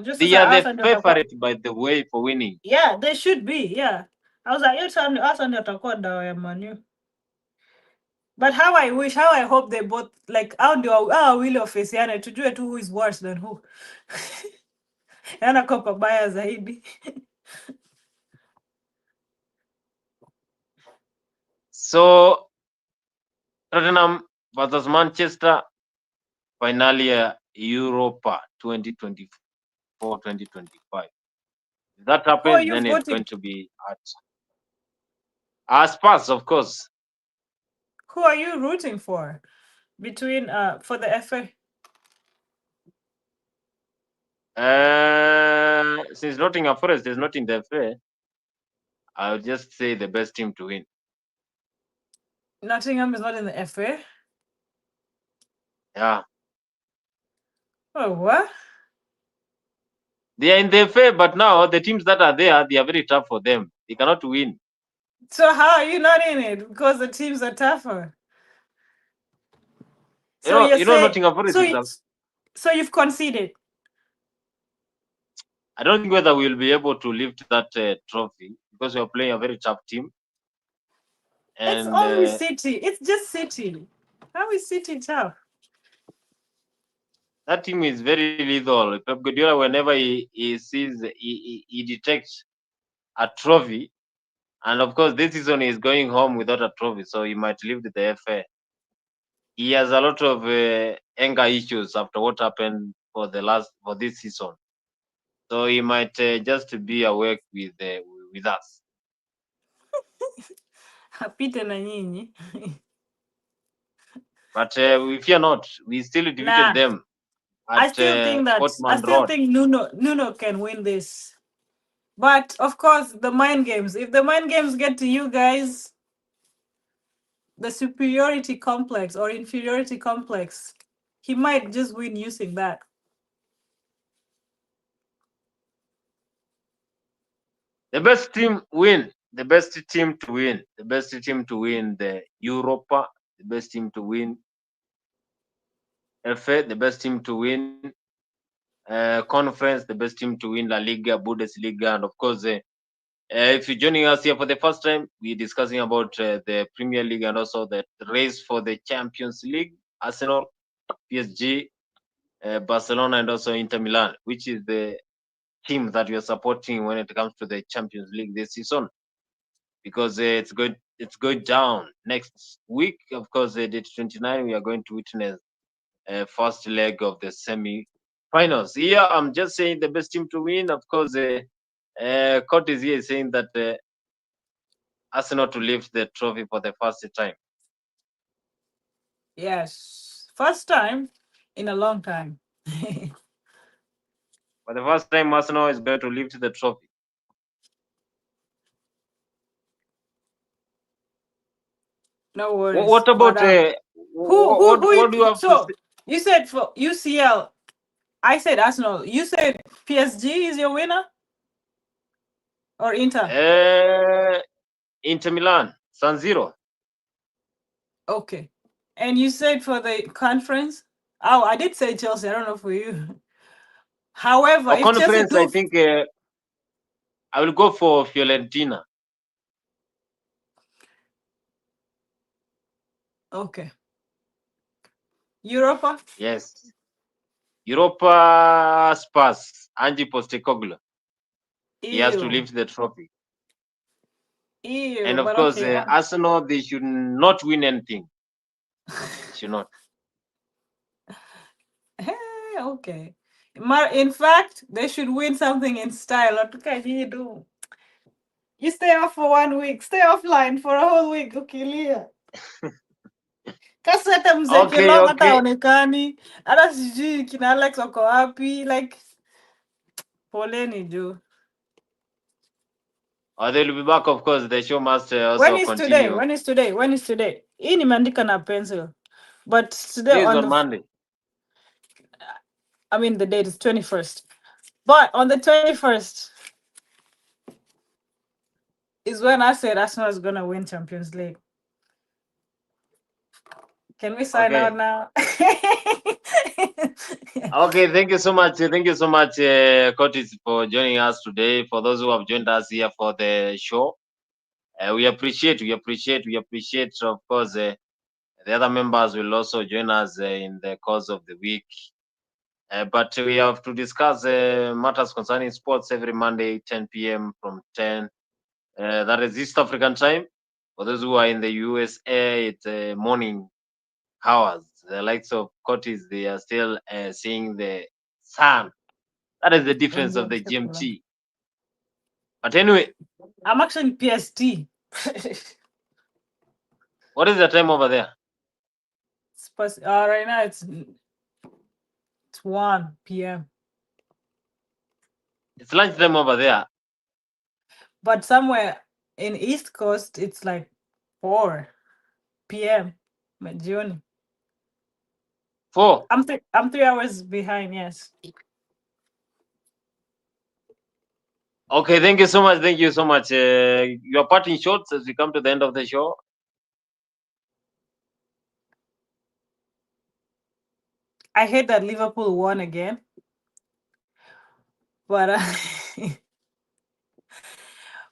Just as They I are asked the on the favorite, by the way, for winning. yeah, they should be. Yeah, I was like, you're telling me us on the Manu. But how I hope they both like how do Willie of Fesiane to do it who is worse than who. Yana kopa baya zaidi. So Tottenham versus Manchester, finally Europa 2024-2025. If that Who are happens, you then it's voting? going to be at Spurs, of course. Who are you rooting for? Between for the FA? Since Nottingham Forest is not in the FA, I'll just say the best team to win. Nottingham is not in the FA. Yeah. Oh what? They are in the FA, but now the teams that are there, they are very tough for them. They cannot win. So how are you not in it? Because the teams are tougher. You So know, you're you know saying Nottingham Forest is a so you've conceded. I don't think whether we'll be able to lift that trophy because we are playing a very tough team, It's and only City. It's just City. How is City tough? that team is very lethal. Pep Guardiola, whenever he sees, he detects a trophy, and of course, this season he's going home without a trophy, so he might lift the FA. He has a lot of anger issues after what happened for this season, so he might just be awake with us. Apite na nyinyi. But we fear not. We still defeated Nah, them I at still think I Portman still Road. think Nuno can win this. But of course, the mind games. If the mind games get to you guys, the superiority complex or inferiority complex, he might just win using that. The best team win. The best team to win. The best team to win the Europa. The best team to win FA. The best team to win Conference. The best team to win La Liga, Bundesliga, and of course, if you're joining us here for the first time, we're discussing about the Premier League and also the race for the Champions League. Arsenal, PSG, Barcelona, and also Inter Milan, which is the team that we are supporting when it comes to the Champions League this season, because it's going down next week. Of course, date 29, we are going to witness first leg of the semi-finals. Here, I'm just saying the best team to win. Of course, Court is here saying that Arsenal to lift the trophy for the first time. Yes, first time in a long time. For the first time, Arsenal is going to lift the trophy. No worries. What But about what do you have to so say? you said for UCL, I said Arsenal. You said PSG is your winner or Inter? Uh, Inter Milan, San Siro. Okay. And you said for the conference? Oh, I did say Chelsea. I don't know for you. However, For if Chelsea conference, I do think I will go for Fiorentina. okay. Europa? Yes. Europa Spurs, Ange Postecoglou. He has to Ew. lift the trophy. Ew. And of But course, okay. Arsenal, they should not win anything. They should not. Okay. In fact, they should win something in style. What can you do? You stay off for 1 week. Stay offline for a whole week. Ukilia. Kasi hata mzee Okay, long hata okay. haonekani. Hata sijui kina Alex wako wapi. Like, poleni juu. They'll be back, of course. The show must When also is today? continue. When is today? When is today? Hii nimeandika na pencil. But today This is on on the, Monday. I mean the date is 21st. But on the 21st is when I said Arsenal is gonna win Champions League. Can we sign out Okay. now? Okay, thank you so much. Thank you so much, Curtis, for joining us today. For those who have joined us here for the show, we appreciate. Of course, the other members will also join us in the course of the week. But we have to discuss matters concerning sports every Monday, 10 p.m. from 10. That is East African time. For those who are in the USA, it's morning hours. The likes of Curtis, they are still seeing the sun. That is the difference of the GMT. But anyway, I'm actually PST. what is the time over there? Right now it's 1 p.m. It's lunchtime over there. But somewhere in East Coast it's like 4 p.m. Jioni. 4. I'm 3 hours behind. Yes. Okay, thank you so much. Thank you so much. Your parting shots as we come to the end of the show. I hate that Liverpool won again. But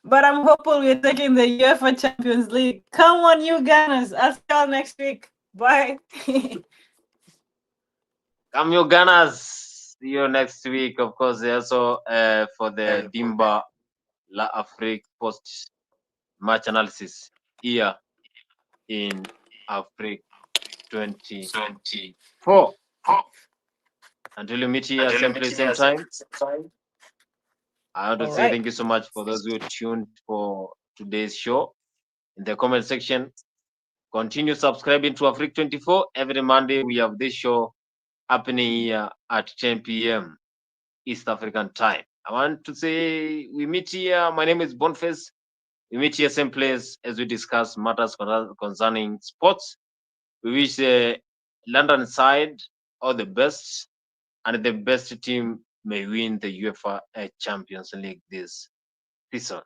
but I'm hopeful we're taking the UEFA Champions League. Come on, you Gunners. I'll see y'all next week. Bye. Come you Gunners. See you next week. Of course, also for the Dimba La Afrique post match analysis here in Afrique 24. Until we meet here, same place, same time. I want to All say right. thank you so much for those who tuned for today's show. In the comment section, continue subscribing to Afrique 24. Every Monday, we have this show happening here at 10 p.m. East African time. I want to say we meet here. My name is Boniface. We meet here same place as we discuss matters concerning sports. We wish the London side all the best, and the best team may win the UEFA Champions League this season.